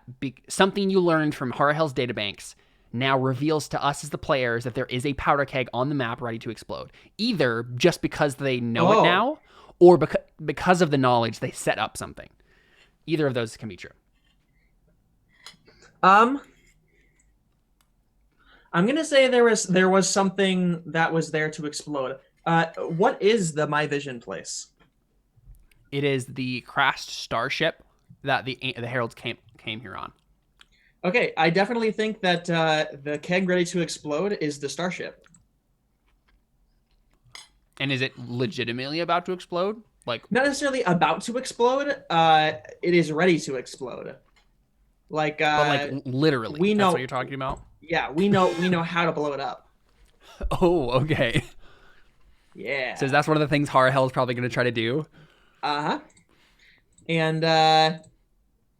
something you learned from Harahel's databanks now reveals to us as the players that there is a powder keg on the map ready to explode. Either just because they know it now, or because of the knowledge they set up something. Either of those can be true. I'm gonna say there was something that was there to explode. What is the My Vision place? It is the crashed starship that the Heralds came here on. Okay, I definitely think that the keg ready to explode is the starship. And is it legitimately about to explode? Like, not necessarily about to explode. It is ready to explode. Like, but like literally, we know that's what you're talking about. Yeah, we know how to blow it up. Oh, okay. Yeah. So that's one of the things Harahel is probably going to try to do. And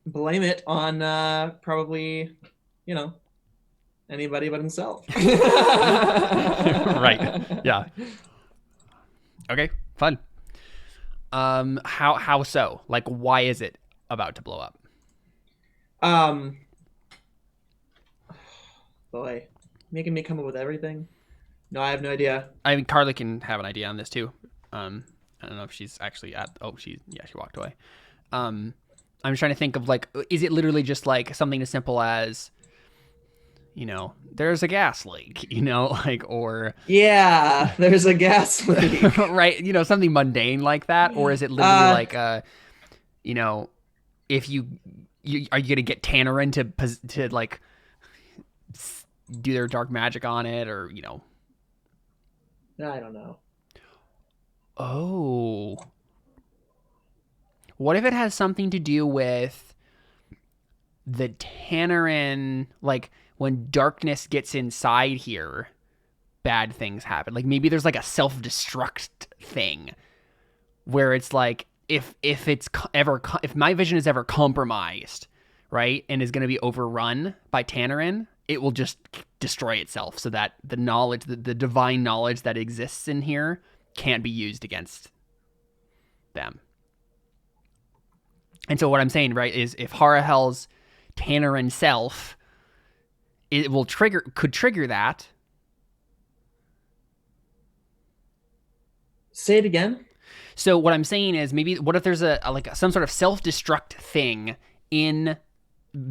blame it on probably, anybody but himself. Right. Yeah. Okay. Fun. How so? Like, why is it about to blow up? Boy, making me come up with everything. No, I have no idea. I mean, Carly can have an idea on this too. I don't know if she's actually at. Oh, she walked away. I'm trying to think of like, is it literally just like something as simple as, there's a gas leak, or yeah, there's a gas leak, right? Something mundane like that, or is it literally like, if you are you gonna get Tannerin to like do their dark magic on it, or I don't know. Oh. What if it has something to do with the Tannerin, like when darkness gets inside here, bad things happen. Like maybe there's like a self-destruct thing where it's like if my vision is ever compromised, right, and is going to be overrun by Tannerin, it will just destroy itself so that the knowledge, the divine knowledge that exists in here can't be used against them. And so what I'm saying, right, is if Harahel's Tannerin self, it could trigger that. Say it again. So what I'm saying is maybe what if there's some sort of self-destruct thing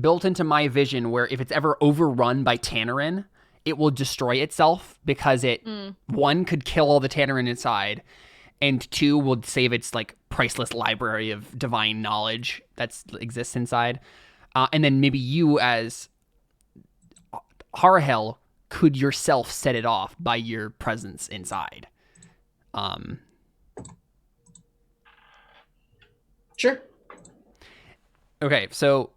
built into my vision where if it's ever overrun by Tannerin, it will destroy itself because it one could kill all the Tannerin inside, and two will save its like priceless library of divine knowledge that exists inside. And then maybe you as Harahel could yourself set it off by your presence inside. Sure. Okay, so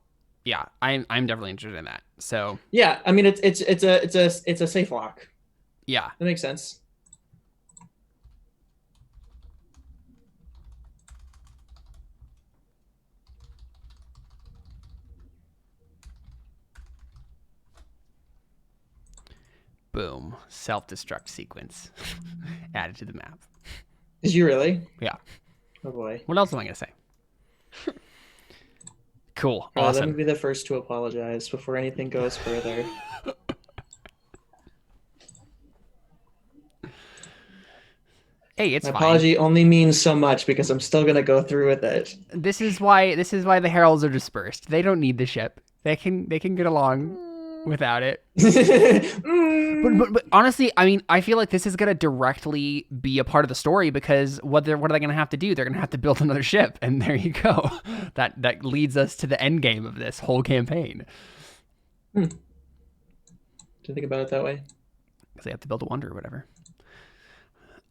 yeah, I'm definitely interested in that. So yeah, I mean it's a safe lock. Yeah, that makes sense. Boom. Self-destruct sequence added to the map. Did you really? Yeah. Oh boy. What else am I going to say? Cool. Awesome. Let me be the first to apologize before anything goes further. Hey, it's My fine. apology only means so much because I'm still going to go through with it. This is why the heralds are dispersed. They don't need the ship. They can get along without it. But honestly, I mean, I feel like this is going to directly be a part of the story because what are they going to have to do? They're going to have to build another ship, and there you go. That leads us to the end game of this whole campaign. Didn't think about it that way. Because they have to build a wonder or whatever.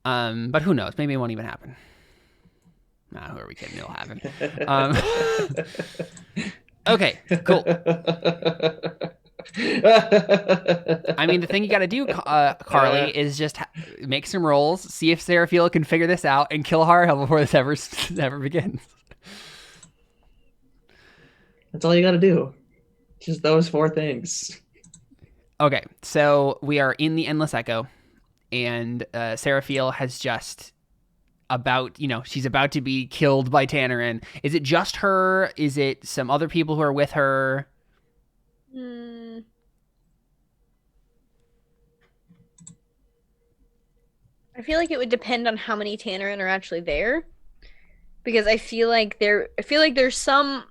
But who knows? Maybe it won't even happen. Nah, who are we kidding? It'll happen. Okay, cool. I mean, the thing you got to do, Carly, is just make some rolls, see if Seraphiel can figure this out, and kill Harahel before this ever begins. That's all you got to do. Just those 4 things. Okay, so we are in the Endless Echo, and Seraphiel has just she's about to be killed by Tannerin. Is it just her? Is it some other people who are with her? I feel like it would depend on how many Tannerin are actually there, because I feel like there's some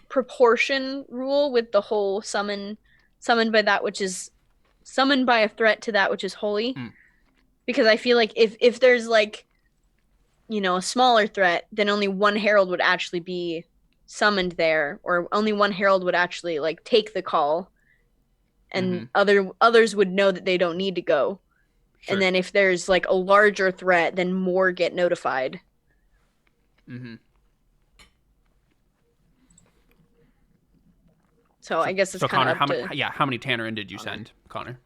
proportion rule with the whole summoned by that which is summoned by a threat to that which is holy. Mm. Because I feel like if there's like, a smaller threat, then only one herald would actually be summoned there, or only one herald would actually like take the call, and others would know that they don't need to go. Sure. And then if there's like a larger threat, then more get notified. So I guess it's kind Connor, of how many Tannerin did you send, Connor?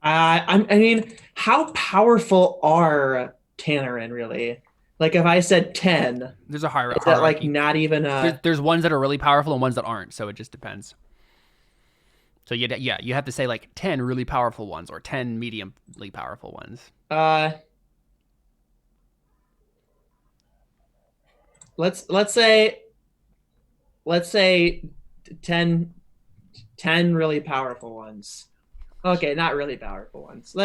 I mean, how powerful are Tannerin really? Like, if I said 10, There's a hierarchy. Is that like not even a... There's ones that are really powerful and ones that aren't, so it just depends. So you have to say like 10 really powerful ones or 10 mediumly powerful ones. Let's say 10 really powerful ones. Okay, not really powerful ones.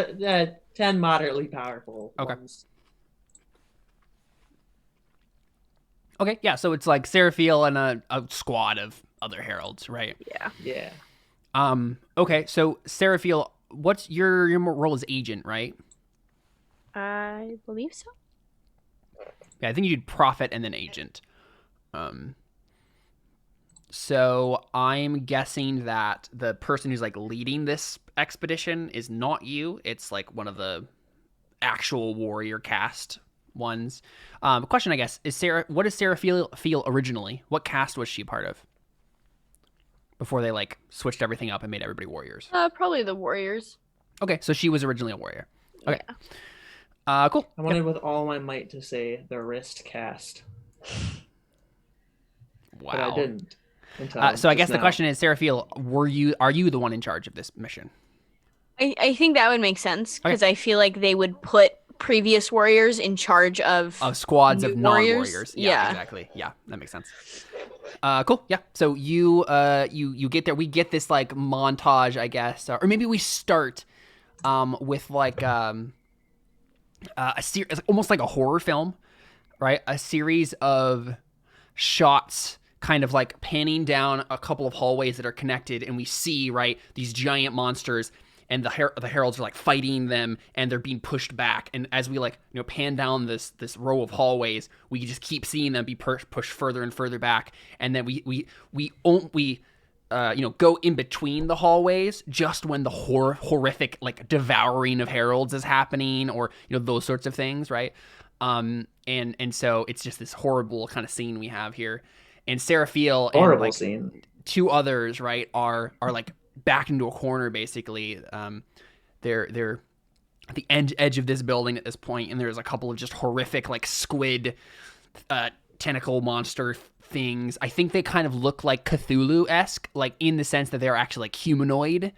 10 moderately powerful ones. Okay, yeah, so it's like Seraphiel and a squad of other heralds, right? Yeah. Okay, so Seraphiel, what's your role as agent, right? I believe so. Yeah, I think you did prophet and then agent. So I'm guessing that the person who's like leading this expedition is not you. It's like one of the actual warrior caste ones. Question, I guess, is what does Sarah feel originally? What caste was she part of before they like switched everything up and made everybody warriors? Probably the warriors. Okay, so she was originally a warrior. Okay. Yeah. Cool. I wanted with all my might to say the wrist cast. Wow. But I didn't. So I guess the question is, Seraphiel, are you the one in charge of this mission? I think that would make sense, because I feel like they would put previous warriors in charge of squads of non-warriors. Yeah, exactly. Yeah, that makes sense. Cool. Yeah. So you get there. We get this like montage, I guess, or maybe we start with like a series, almost like a horror film, right? A series of shots kind of like panning down a couple of hallways that are connected, and we see, right, these giant monsters, and the heralds are like fighting them, and they're being pushed back. And as we like pan down this row of hallways, we just keep seeing them be pushed further and further back, and then we go in between the hallways just when the horrific like devouring of heralds is happening, or those sorts of things, right? And so it's just this horrible kind of scene we have here. And Seraphiel and like scene. Two others, right, are like backed into a corner basically. They're at the edge of this building at this point, and there's a couple of just horrific like squid tentacle monster things. I think they kind of look like Cthulhu-esque, like in the sense that they're actually like humanoid.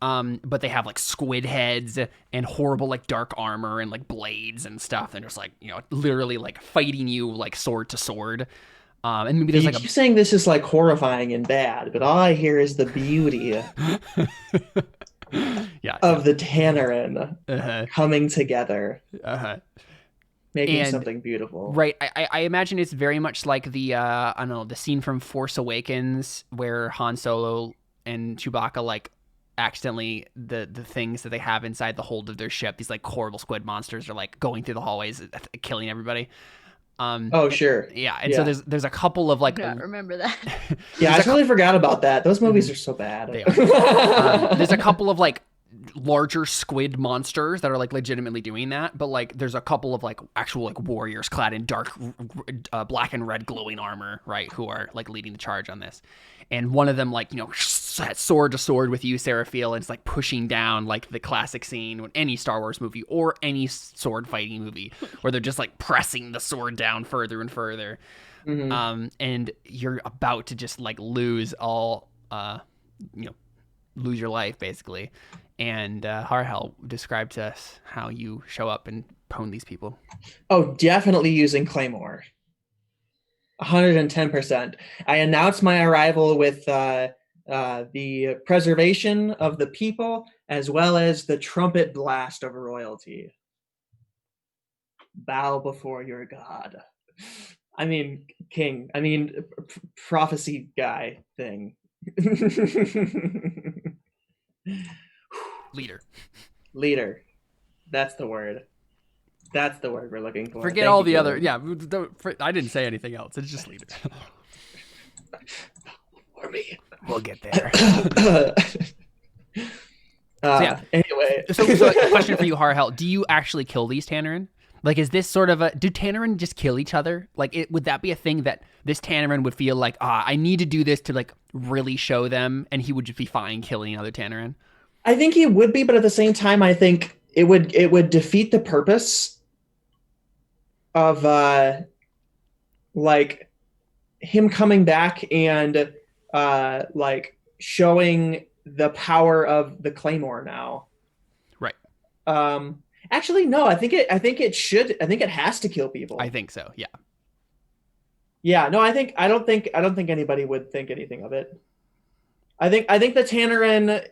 But they have like squid heads and horrible like dark armor and like blades and stuff, and just like literally like fighting you like sword to sword. And maybe there's like keep saying this is like horrifying and bad, but all I hear is the beauty of the Tannerin coming together, making something beautiful. Right. I imagine it's very much like the I don't know, the scene from Force Awakens where Han Solo and Chewbacca like accidentally the things that they have inside the hold of their ship, these like horrible squid monsters, are like going through the hallways killing everybody. Oh sure. Yeah, and so there's a couple of like remember that. Yeah, I totally forgot about that. Those movies are so bad. They are. There's a couple of like larger squid monsters that are like legitimately doing that, but like there's a couple of like actual like warriors clad in dark black and red glowing armor, right, who are like leading the charge on this. And one of them like sword to sword with you, Seraphiel, and it's like pushing down like the classic scene in any Star Wars movie or any sword fighting movie where they're just like pressing the sword down further and further. And you're about to just like lose all lose your life basically. And Harahel, describe to us how you show up and pwn these people. Oh, definitely using Claymore. 110%. I announced my arrival with the preservation of the people, as well as the trumpet blast of royalty. Bow before your god. I mean, king. I mean, prophecy guy thing. Leader. Leader. That's the word. That's the word we're looking for. Forget all the other. Yeah, I didn't say anything else. It's just leader. For me. We'll get there. Anyway. So a question for you, Harahel. Do you actually kill these Tannerin? Like, is this sort of do Tannerin just kill each other? Like, would that be a thing that this Tannerin would feel like, I need to do this to, like, really show them, and he would just be fine killing another Tannerin? I think he would be, but at the same time, I think it would defeat the purpose of, like, him coming back and, like, showing the power of the Claymore now. Right. Actually, no. I think it should. I think it has to kill people. I think so. Yeah. Yeah. No. I don't think anybody would think anything of it. I think the Tannerin.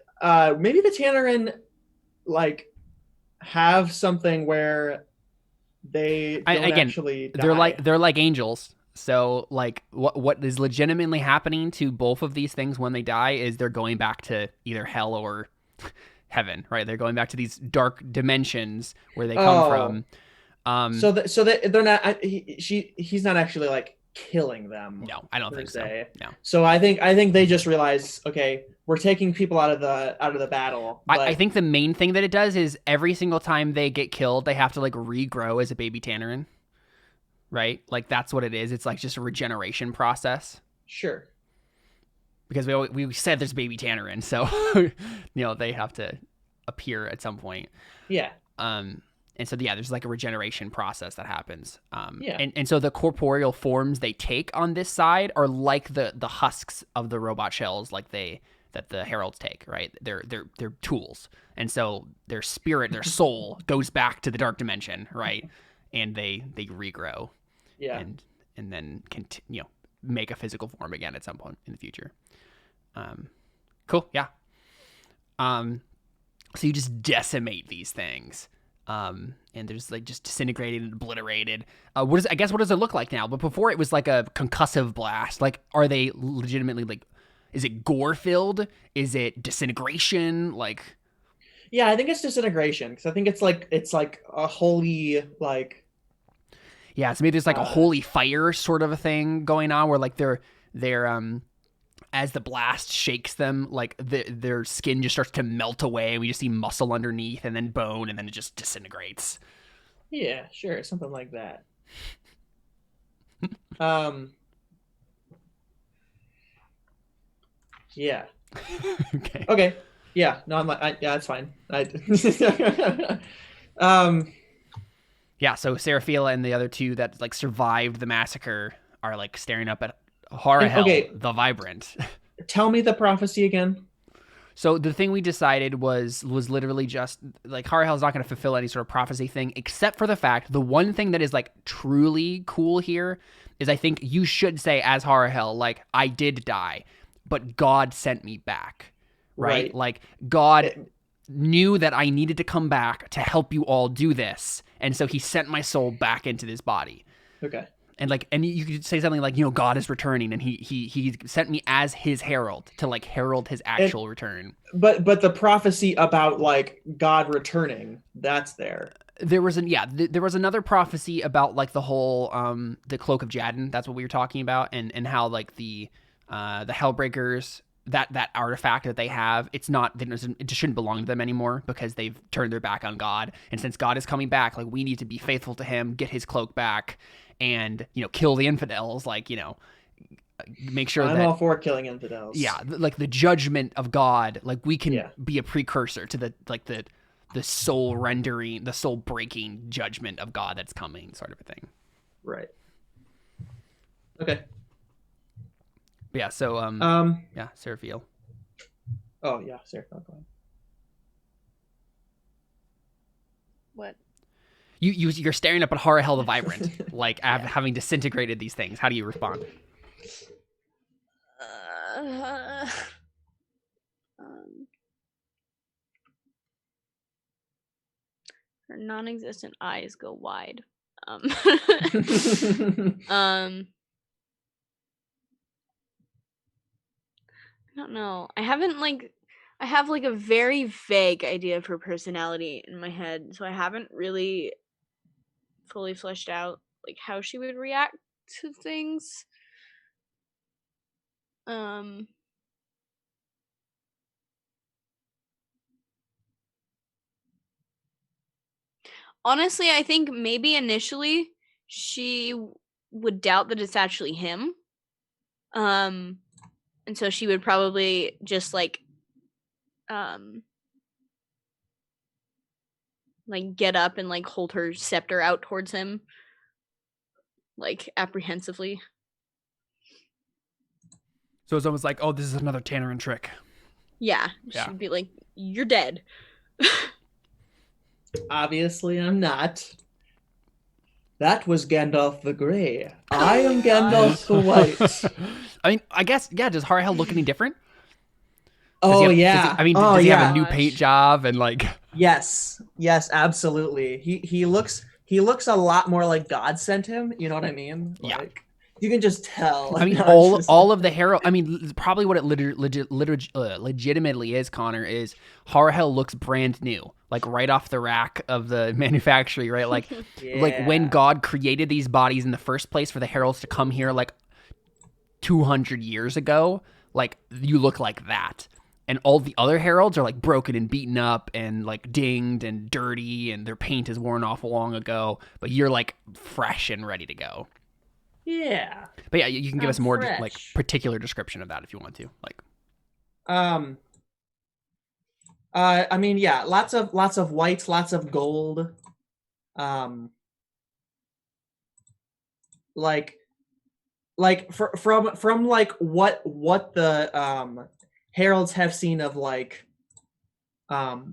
Maybe the Tannerin, like, have something where they don't actually die. They're like angels. So, like, what is legitimately happening to both of these things when they die is they're going back to either hell or heaven, right? They're going back to these dark dimensions where they come from. So they're not. He's not actually, like, killing them. No, I don't think so. No. So I think they just realize, okay, we're taking people out of the battle. But... I think the main thing that it does is every single time they get killed, they have to, like, regrow as a baby Tannerin. Right? Like, that's what it is. It's like just a regeneration process. Sure. Because we said there's baby Tannerin, so they have to appear at some point. Yeah. And so there's like a regeneration process that happens. Yeah. And so the corporeal forms they take on this side are like the husks of the robot shells, like that the heralds take, right? They're tools. And so their spirit, their soul goes back to the dark dimension, right? And they regrow. Yeah. And then make a physical form again at some point in the future. Cool. Yeah. So you just decimate these things. And there's, like, just disintegrated and obliterated. What does it look like now? But before it was like a concussive blast. Like, are they legitimately, like, is it gore filled? Is it disintegration? Like, yeah, I think it's disintegration, because I think it's like a holy, like, yeah, so maybe there's like a holy fire sort of a thing going on where, like, they're as the blast shakes them, like, their skin just starts to melt away and we just see muscle underneath and then bone and then it just disintegrates. Yeah, sure, something like that. Yeah. Okay. Yeah. No, I'm like, yeah, that's fine. Yeah, so Seraphila and the other two that, like, survived the massacre are, like, staring up at Harahel, the Vibrant. Tell me the prophecy again. So the thing we decided was literally just, like, Harahel's not going to fulfill any sort of prophecy thing, except for the fact, the one thing that is, like, truly cool here is I think you should say as Harahel, like, I did die, but God sent me back, right? Like, God knew that I needed to come back to help you all do this, and so he sent my soul back into this body. Okay. And you could say something like, God is returning, and he sent me as his herald to, like, herald his actual return. But the prophecy about, like, God returning, that's there. There was another prophecy about, like, the whole the Cloak of Jadin. That's what we were talking about, and how, like, the Hellbreakers, that artifact that they have, it just shouldn't belong to them anymore because they've turned their back on God. And since God is coming back, like, we need to be faithful to him, get his cloak back, and kill the infidels. Like, make sure I'm all for killing infidels. Yeah, like the judgment of God. Like, we can be a precursor to the soul rendering, the soul breaking judgment of God that's coming, sort of a thing. Right. Okay. Yeah, so yeah, Seraphil. Oh yeah, Seraphil. Go ahead. What? You're staring up at Harahel the Vibrant, like, having disintegrated these things. How do you respond? Her non-existent eyes go wide. I don't know. I have a very vague idea of her personality in my head, so I haven't really fully fleshed out like how she would react to things. Honestly, I think maybe initially she would doubt that it's actually him. And so she would probably just like get up and like hold her scepter out towards him like apprehensively. So it's almost like, oh, this is another Tannerin trick. Yeah. She'd be like, you're dead. Obviously, I'm not. That was Gandalf the Grey. I am Gandalf the White. I mean, I guess, yeah, does Harahel look any different? Oh, Does he yeah. have a new paint job and like... Yes, absolutely. He looks a lot more like God sent him. You know what I mean? Yeah. Like, you can just tell. I mean, all of the Harahel. I mean, probably what it legitimately is, Connor, is Harahel looks brand new, like right off the rack of the manufacturing, right? Like, like when God created these bodies in the first place for the heralds to come here, like 200 years ago, like you look like that. And all the other heralds are like broken and beaten up and like dinged and dirty, and their paint is worn off long ago. But you're like fresh and ready to go. Yeah. But yeah, you can give us more fresh. like particular description of that if you want to. Like, I mean, yeah, lots of whites, lots of gold. Like from like what the heralds have seen of like the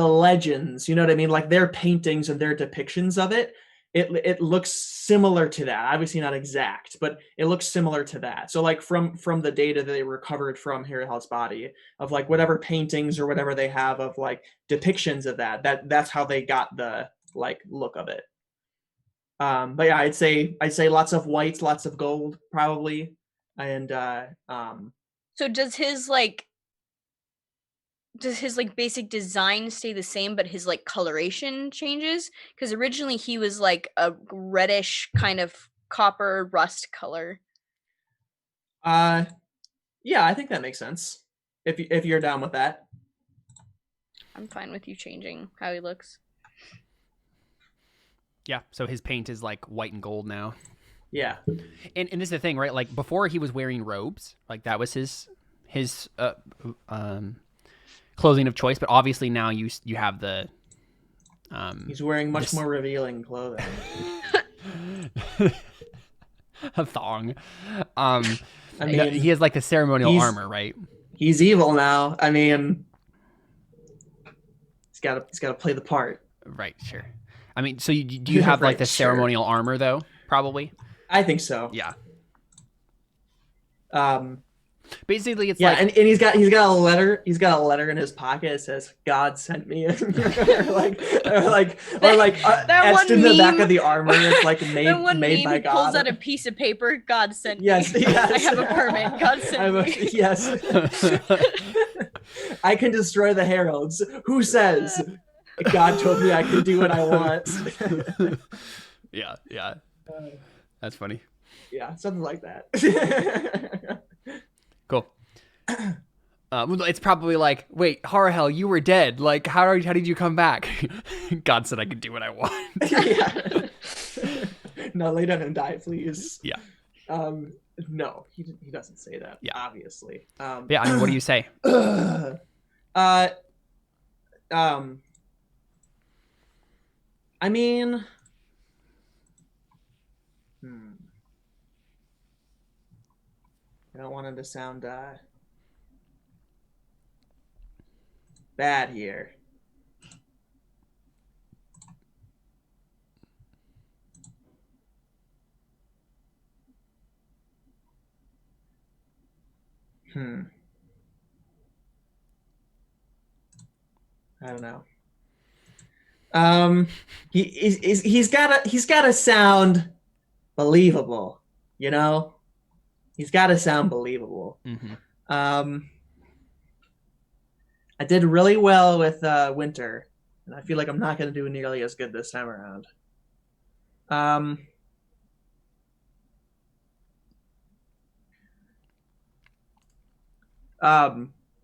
legends, you know what I mean? Like their paintings and their depictions of it. It looks similar to that. Obviously not exact, but it looks similar to that. So like from the data that they recovered from Herahel's body of like whatever paintings or whatever they have of like depictions of that's how they got the like look of it. But yeah, I'd say lots of whites, lots of gold, probably, and So does his basic design stay the same, but his like coloration changes? Because originally he was like a reddish kind of copper rust color. Yeah, I think that makes sense. If you're down with that, I'm fine with you changing how he looks. yeah, so his paint is like white and gold now. Yeah. And this is the thing, right? Like before he was wearing robes, like that was his clothing of choice, but obviously now you have the he's wearing much more revealing clothing. A thong. I mean, he has like the ceremonial armor, right? He's evil now. I mean, he's got to play the part. Right, sure. I mean, so do you have like the ceremonial armor though? Probably. I think so. Yeah. Basically, it's like and he's got a letter. He's got a letter in his pocket. It says "God sent me," or like etched in the back of the armor. It's like made by God. Pulls out a piece of paper. God sent me. Yes. I have a permit. God sent me. Yes. I can destroy the heralds. Who says? God told me I could do what I want. Yeah. That's funny. Yeah, something like that. Cool. It's probably like, wait, Harahel, you were dead. Like, how did you come back? God said I could do what I want. Yeah. No, lay down and die, please. Yeah. No, he doesn't say that. Yeah. Obviously. Yeah. I mean, what do you say? I mean, I don't want him to sound bad here. I don't know. He's gotta sound believable, you know? He's gotta sound believable. Mm-hmm. I did really well with Winter, and I feel like I'm not gonna do nearly as good this time around.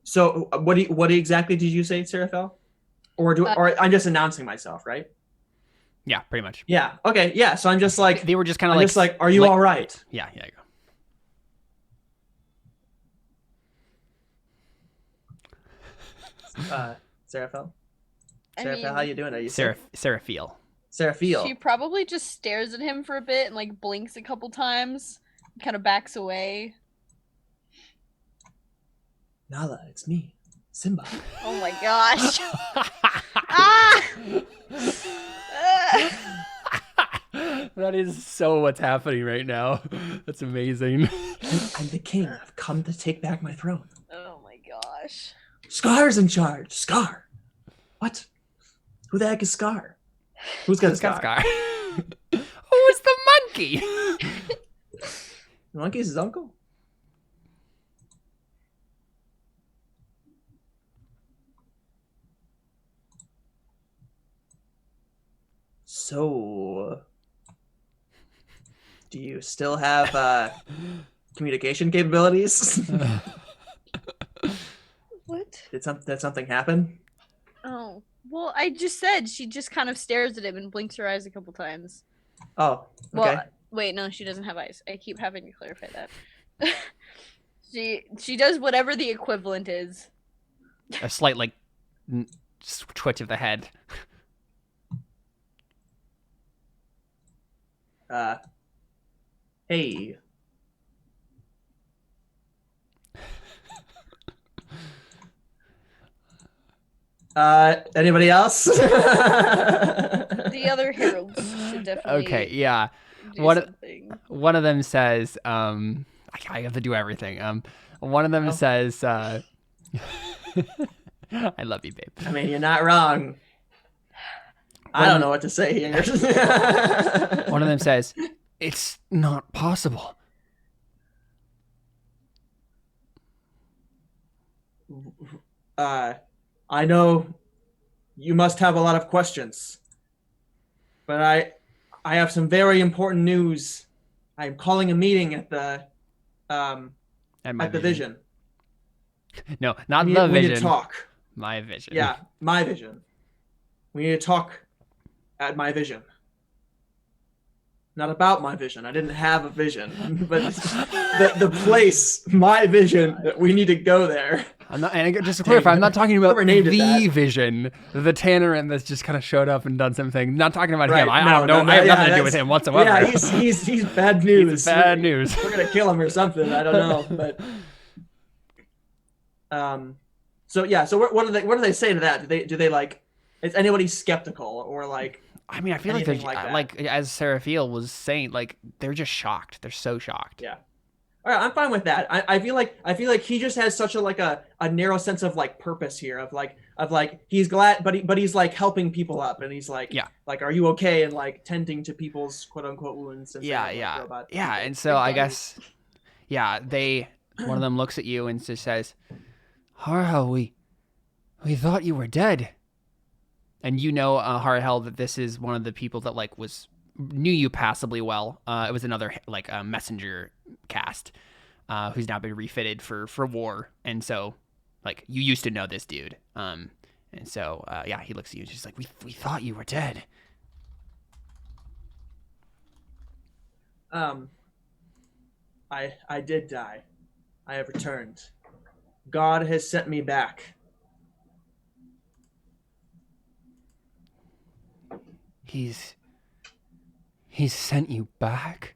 So what exactly did you say, Seraphel? Or I'm just announcing myself, right? Yeah, pretty much. Yeah. Okay. Yeah. So I'm just like They were just kind of I'm like, just like, are you all right? Yeah, yeah. Seraphel? I Seraphel, mean, how you doing? Are you sick? Seraphiel. Seraphil. she probably just stares at him for a bit and like blinks a couple times, kind of backs away. Nala, it's me, Simba. Oh my gosh. Ah! That is so what's happening right now. That's amazing. I'm the king. I've come to take back my throne. Oh my gosh. Scar's in charge. Scar. What? Who the heck is Scar? Who's got a Scar? Who's the monkey? The monkey's his uncle? So, do you still have communication capabilities? What? Did something happen? Oh. Well, I just said she just kind of stares at him and blinks her eyes a couple times. Oh, okay. Well, wait, no, she doesn't have eyes. I keep having to clarify that. She does whatever the equivalent is. A slight like twitch of the head. Hey. Anybody else? The other heralds should definitely. Okay, yeah. One of them says, I have to do everything. One of them says, I love you, babe. I mean, you're not wrong. I don't know what to say here. One of them says, it's not possible. I know you must have a lot of questions, but I have some very important news. I'm calling a meeting at the Vision. No, not the Vision. We need to talk. My Vision. Yeah, my Vision. We need to talk at my Vision. Not about my vision. I didn't have a vision, but the place, my Vision. We need to go there. I'm not, and just to clarify, I'm not talking about the Vision, the Tannerin that's just kind of showed up and done something. Not talking about him. I have nothing to do with him whatsoever. Yeah, he's bad news. He's bad news. We're gonna kill him or something. I don't know, but So what do they say to that? Do they like? Is anybody skeptical or like? I mean, I feel like they're like as Seraphiel was saying, like they're just shocked. They're so shocked. Yeah. All right, I'm fine with that. I feel like he just has such a narrow sense of like purpose here of like he's glad, but he's like helping people up, and he's like, yeah, like, are you okay, and like tending to people's quote unquote wounds. And yeah. And so I guess, yeah, one of them looks at you and just says, Harahel, we thought you were dead. And you know, Harahel, that this is one of the people that like knew you passably well. It was another like messenger caste who's now been refitted for war, and so like you used to know this dude. And so yeah, he looks at you and she's like, we thought you were dead. I did die. I have returned. God has sent me back. He's sent you back?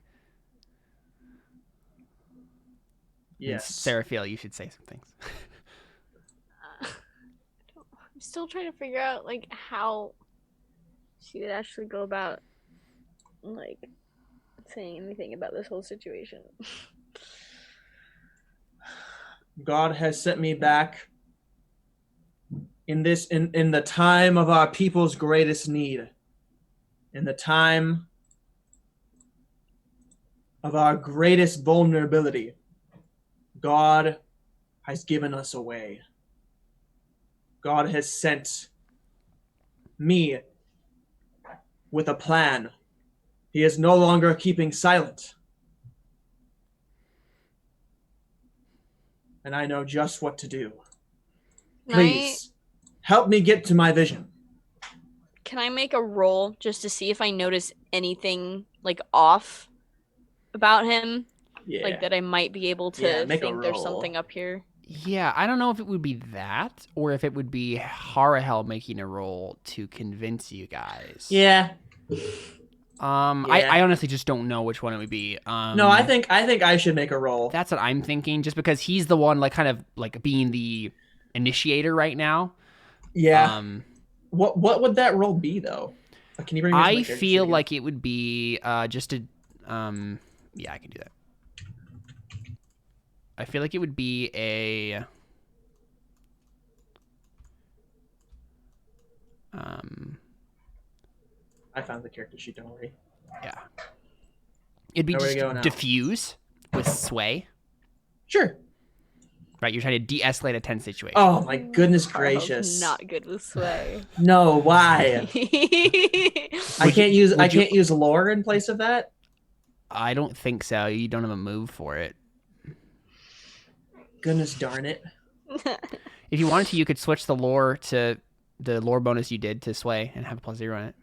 Yes. Seraphiel, you should say some things. I'm still trying to figure out like how she would actually go about like saying anything about this whole situation. God has sent me back in the time of our people's greatest need, in the time of our greatest vulnerability, God has given us a way. God has sent me with a plan. He is no longer keeping silent. And I know just what to do. Please, help me get to my vision. Can I make a roll just to see if I notice anything like off about him? Yeah. Like that I might be able to think there's something up here. Yeah, I don't know if it would be that or if it would be Harahel making a roll to convince you guys. Yeah. I honestly just don't know which one it would be. No, I think I should make a roll. That's what I'm thinking, just because he's the one like kind of like being the initiator right now. Yeah. What would that roll be though? Can you bring me I feel like it would be just a yeah, I can do that. I feel like it would be a I found the character sheet, don't worry. Yeah. It'd be just diffuse with sway. Sure. Right, you're trying to de-escalate a tense situation. Oh my goodness gracious! Not good with sway. No, why? I can't use lore in place of that. I don't think so. You don't have a move for it. Goodness darn it! If you wanted to, you could switch the lore to the lore bonus you did to sway and have a +0 on it.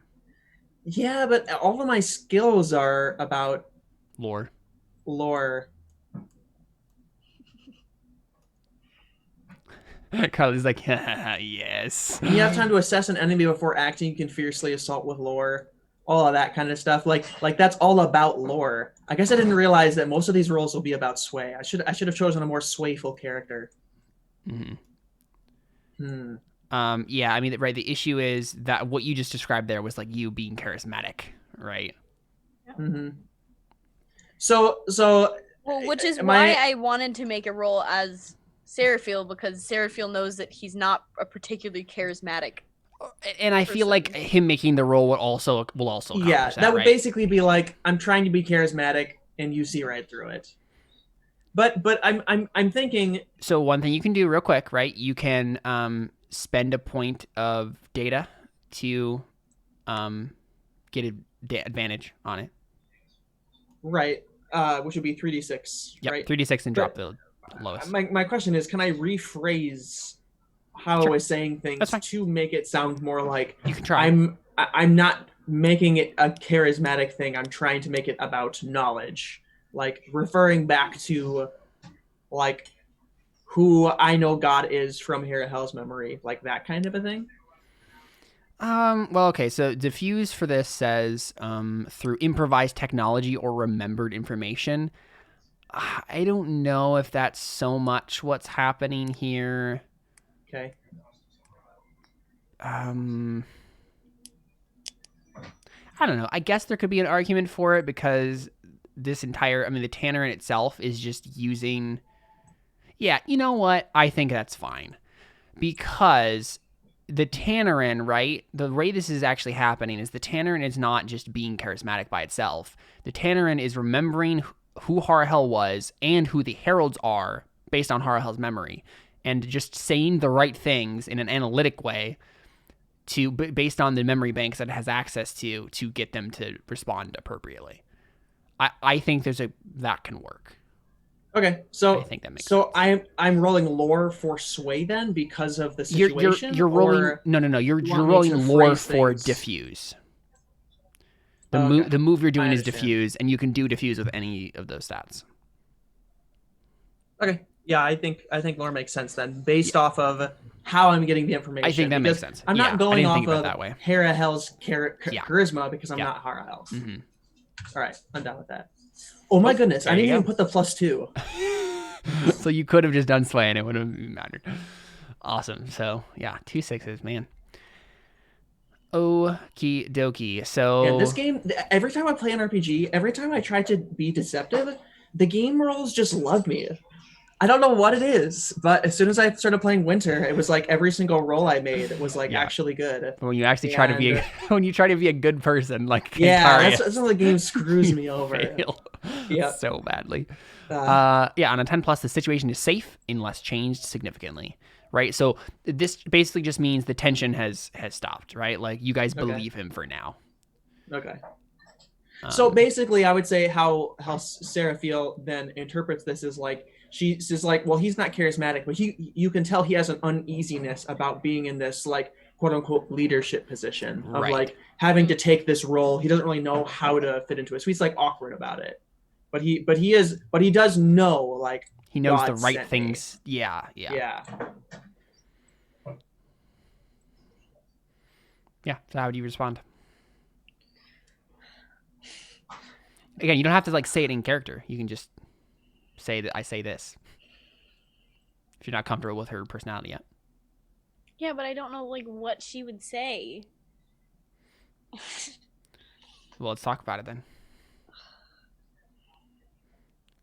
Yeah, but all of my skills are about lore. Carly's like, yes. You have time to assess an enemy before acting. You can fiercely assault with lore. All of that kind of stuff. Like that's all about lore. I guess I didn't realize that most of these roles will be about sway. I should have chosen a more swayful character. Yeah, I mean, right, the issue is that what you just described there was like you being charismatic, right? So well, which is why I wanted to make a role as Seraphiel, because Seraphiel knows that he's not a particularly charismatic and I feel like him making the role will also accomplish that would right? basically be like, I'm trying to be charismatic and you see right through it. But I'm thinking, so one thing you can do real quick, right? You can spend a point of data to get an advantage on it. Right. Which would be 3d6, yep, right? 3d6 and drop the lowest. My question is, can I rephrase how I was saying things to make it sound more like you can try? I'm not making it a charismatic thing. I'm trying to make it about knowledge, like referring back to like who I know God is from Herahel's memory, like that kind of a thing. Well, okay, so diffuse for this says through improvised technology or remembered information. I don't know if that's so much what's happening here. Okay. I don't know. I guess there could be an argument for it because this entire, I mean, the Tannerin itself is just using. Yeah, you know what? I think that's fine because the Tannerin, right? The way this is actually happening is the Tannerin is not just being charismatic by itself. The Tannerin is remembering who Harahel was and who the heralds are based on Harahel's memory, and just saying the right things in an analytic way to based on the memory banks that it has access to get them to respond appropriately. I think that can work. Okay, so I think that makes sense. I'm rolling lore for sway then because of the situation. You're rolling no. You're rolling lore for diffuse. The move you're doing is diffuse, and you can do diffuse with any of those stats. Okay, yeah, I think lore makes sense then, based off of how I'm getting the information. I think that makes sense. I'm not going off of Herahel's charisma because I'm not Harahel's. All right, I'm done with that. Oh my goodness, I didn't even put the +2. So you could have just done sway and it would have mattered. Awesome. So yeah, 2 6s, man. Okie dokie. So yeah, this game, every time I play an RPG, every time I try to be deceptive, the game rolls just love me. I don't know what it is, but as soon as I started playing Winter, it was like every single roll I made was like Yeah. actually good. When you actually try to be And when you try to be a good person like yeah, Kantarius, that's how the game screws you me over. fail Yeah. so badly. Uh, Yeah, on a 10 plus, the situation is safe unless changed significantly, right? So this basically just means the tension has stopped, right? Like you guys okay. believe him for now. Okay. So basically, I would say how Seraphil then interprets this is like she's like, well, he's not charismatic, but you can tell he has an uneasiness about being in this like quote unquote leadership position of Right. like having to take this role. He doesn't really know how to fit into it, so he's like awkward about it. But he does know like he knows God the right sent things. Me. Yeah. Yeah. Yeah. So how would you respond? Again, you don't have to like say it in character. You can just say that I say this. If you're not comfortable with her personality yet. Yeah, but I don't know like what she would say. Well, let's talk about it then.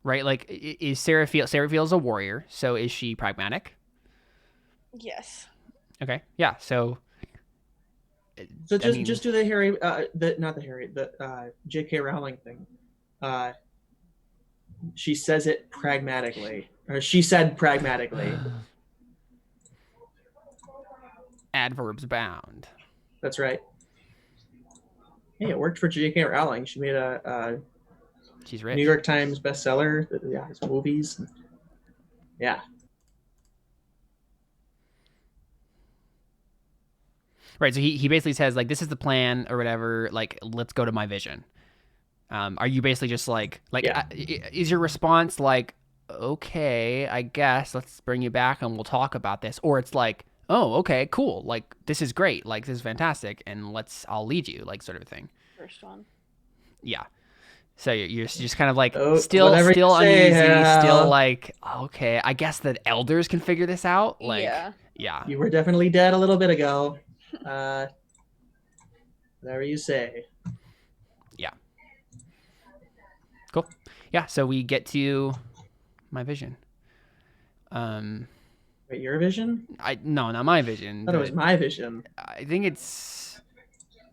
Right? Like, is Seraphil? Seraphil's a warrior, so is she pragmatic? Yes. Okay. Yeah. So. So just do the Harry, not the Harry, the J.K. Rowling thing. She says it pragmatically, or she said pragmatically. Adverbs bound. That's right. Hey, it worked for J.K. Rowling. She made a She's rich. New York Times bestseller. Yeah, his movies. Yeah. Right. So he basically says like, this is the plan or whatever. Like, let's go to my vision. Are you basically just like Yeah. Is your response like, okay, I guess let's bring you back and we'll talk about this, or it's like, oh, okay, cool, like this is great, like this is fantastic, and I'll lead you, like sort of thing. First one. Yeah. So you're just kind of like Whatever you still say, uneasy, Harahel. still like, okay, I guess the elders can figure this out. Like, yeah. You were definitely dead a little bit ago. Whatever you say. Yeah. Cool. Yeah. So we get to my vision. Wait, your vision? No, not my vision. I thought it was my vision. I think it's.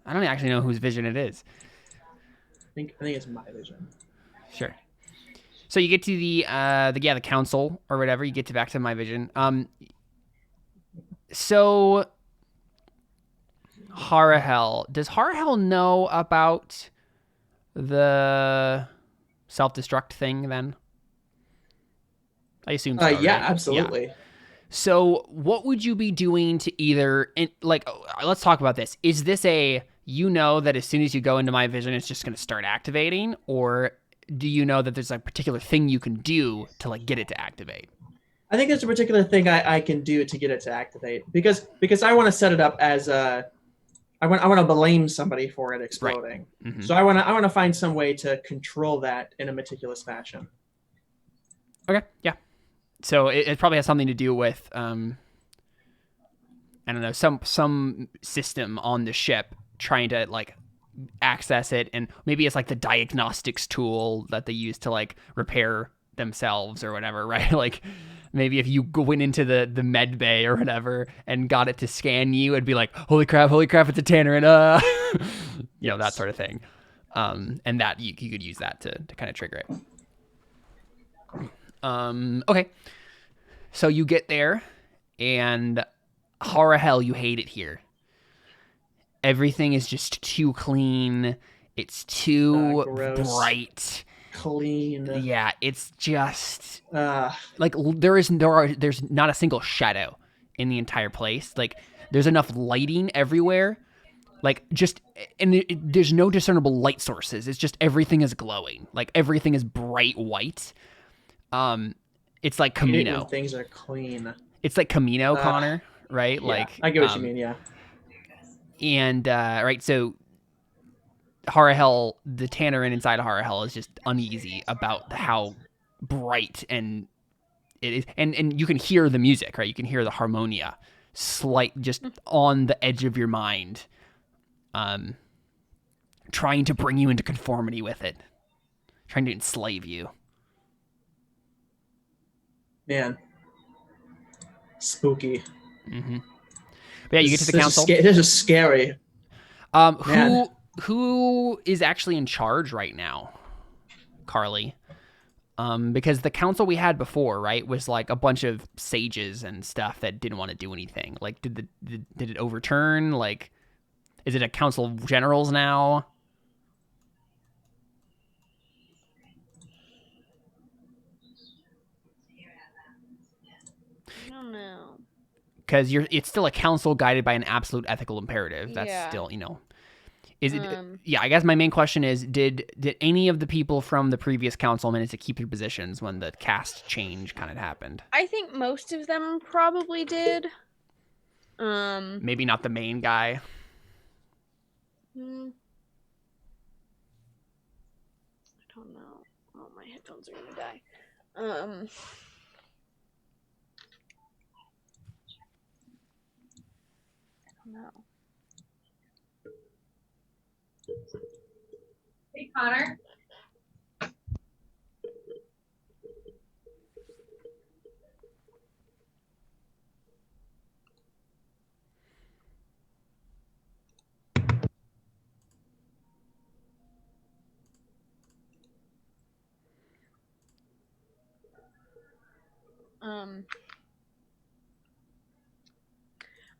I don't actually know whose vision it is. I think it's my vision. Sure. So you get to the council or whatever. You get to back to my vision. So Harahel, does Harahel know about the self-destruct thing then? I assume so, Yeah, right? absolutely. Yeah. So what would you be doing to either, let's talk about this. Is this that as soon as you go into my vision, it's just going to start activating? Or do you know that there's a particular thing you can do to like get it to activate? I think there's a particular thing I can do to get it to activate because I want to set it up as I want to blame somebody for it exploding. Right. Mm-hmm. So I want to find some way to control that in a meticulous fashion. Okay. Yeah. So it probably has something to do with I don't know, some system on the ship trying to like access it, and maybe it's like the diagnostics tool that they use to like repair themselves or whatever, right? Like maybe if you went into the med bay or whatever and got it to scan you, it'd be like, holy crap, it's a Tanner, and you know, that sort of thing. And that you could use that to kind of trigger it. Okay. So you get there, and Harahel, you hate it here. Everything is just too clean. It's too bright. Clean. Yeah, it's just like there's not a single shadow in the entire place. Like there's enough lighting everywhere. Like there's no discernible light sources. It's just everything is glowing. Like everything is bright white. It's like Camino. Things are clean. It's like Camino, Connor, right? Yeah, like I get what you mean. Yeah. And right, so Harahel, the Tannerin inside of Harahel is just uneasy about how bright and it is, and you can hear the music, right? You can hear the harmonia, just on the edge of your mind, trying to bring you into conformity with it, trying to enslave you. Man, spooky. Mm-hmm. But yeah, you get to the council. This is scary. Man. Who is actually in charge right now, Carly? Because the council we had before, right, was like a bunch of sages and stuff that didn't want to do anything. Like, did it overturn? Like, is it a council of generals now? I don't know. Because it's still a council guided by an absolute ethical imperative. That's Yeah. still, is it? Yeah, I guess my main question is: Did any of the people from the previous council manage to keep their positions when the cast change kind of happened? I think most of them probably did. Maybe not the main guy. I don't know. Oh, my headphones are gonna die. I don't know. Hey, Connor.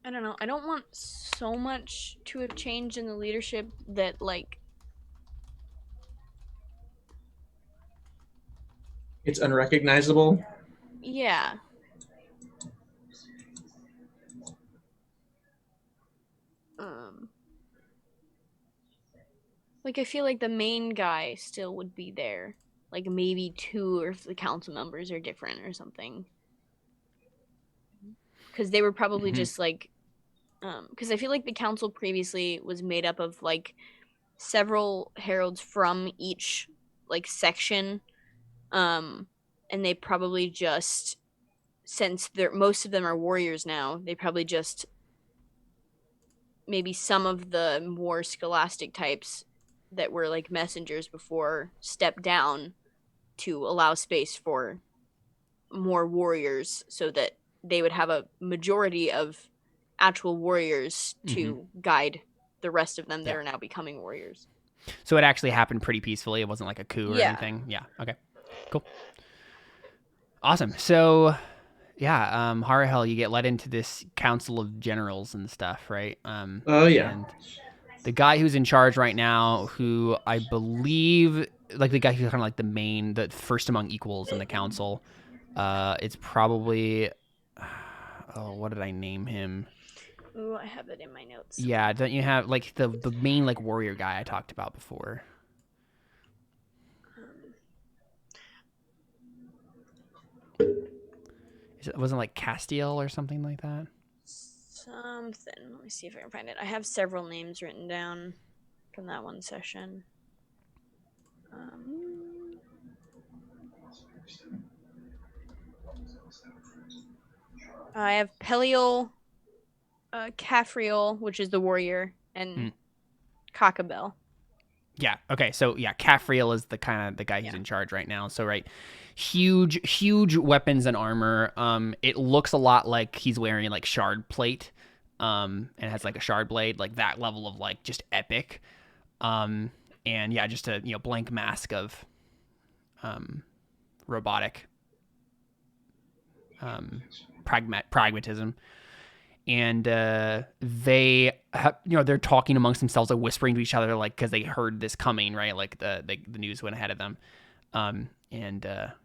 I don't know. I don't want so much to have changed in the leadership that, like, It's unrecognizable. yeah. Like, I feel like the main guy still would be there. Like, maybe two or if the council members are different or something. Because they were probably just like, because I feel like the council previously was made up of like several heralds from each like section, and they probably just, since they're most of them are warriors now, they probably just, maybe some of the more scholastic types that were like messengers before stepped down to allow space for more warriors so that they would have a majority of actual warriors to guide the rest of them that are now becoming warriors. So it actually happened pretty peacefully. It wasn't like a coup or Yeah. anything. Yeah. Okay. Cool. Awesome. So, yeah, Harahel, you get led into this council of generals and stuff, right? Oh yeah. And the guy who's in charge right now, who I believe, like the guy who's kind of like the first among equals in the council, it's probably, oh, what did I name him? Ooh, I have it in my notes. Yeah, don't you have like the main like warrior guy I talked about before? It wasn't like Castiel or something like that? Something. Let me see if I can find it. I have several names written down from that one session. I have Peliel, Caphriel, which is the warrior, and Cockabel. Yeah. Okay. So yeah, Caphriel is the guy who's in charge right now. So right, huge weapons and armor. It looks a lot like he's wearing like shard plate, and has like a shard blade, like that level of like just epic. And yeah, just a blank mask of, robotic, pragmatism. And they they're talking amongst themselves, like whispering to each other, like because they heard this coming, right? Like the news went ahead of them. And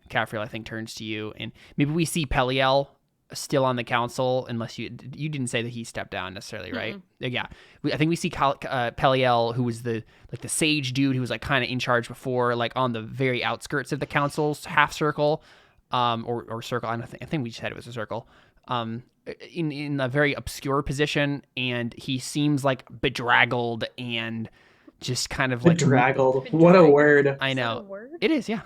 Caphriel, I think, turns to you, and maybe we see Peliel still on the council, unless you didn't say that he stepped down necessarily, right? Yeah, I think we see Peliel, who was the sage dude who was like kind of in charge before, like on the very outskirts of the council's half circle, or circle. I think we just said it was a circle. In a very obscure position, and he seems like bedraggled and just kind of like bedraggled. What a word! I know. Is that a word? It is, yeah.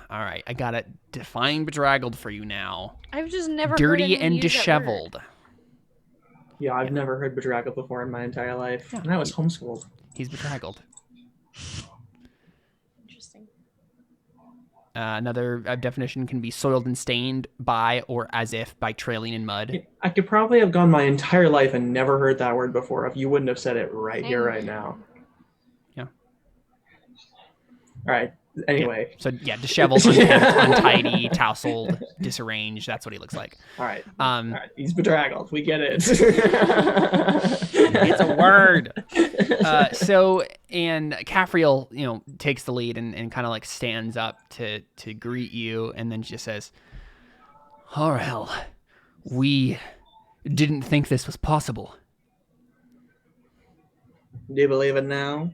All right, I got it. Define bedraggled for you now. I've just never Dirty heard and use that disheveled. word. Yeah, I've never heard bedraggled before in my entire life, and I was homeschooled. He's bedraggled. Interesting. Another definition can be soiled and stained by or as if by trailing in mud. I could probably have gone my entire life and never heard that word before if you wouldn't have said it right here, right now. Yeah. All right. Anyway. So yeah, disheveled, unkempt, untidy, tousled, disarranged. That's what he looks like. All right. All right. He's bedraggled. We get it. It's a word. And Caffriel, takes the lead and kind of like stands up to greet you, and then just says, "Harahel, we didn't think this was possible." Do you believe it now?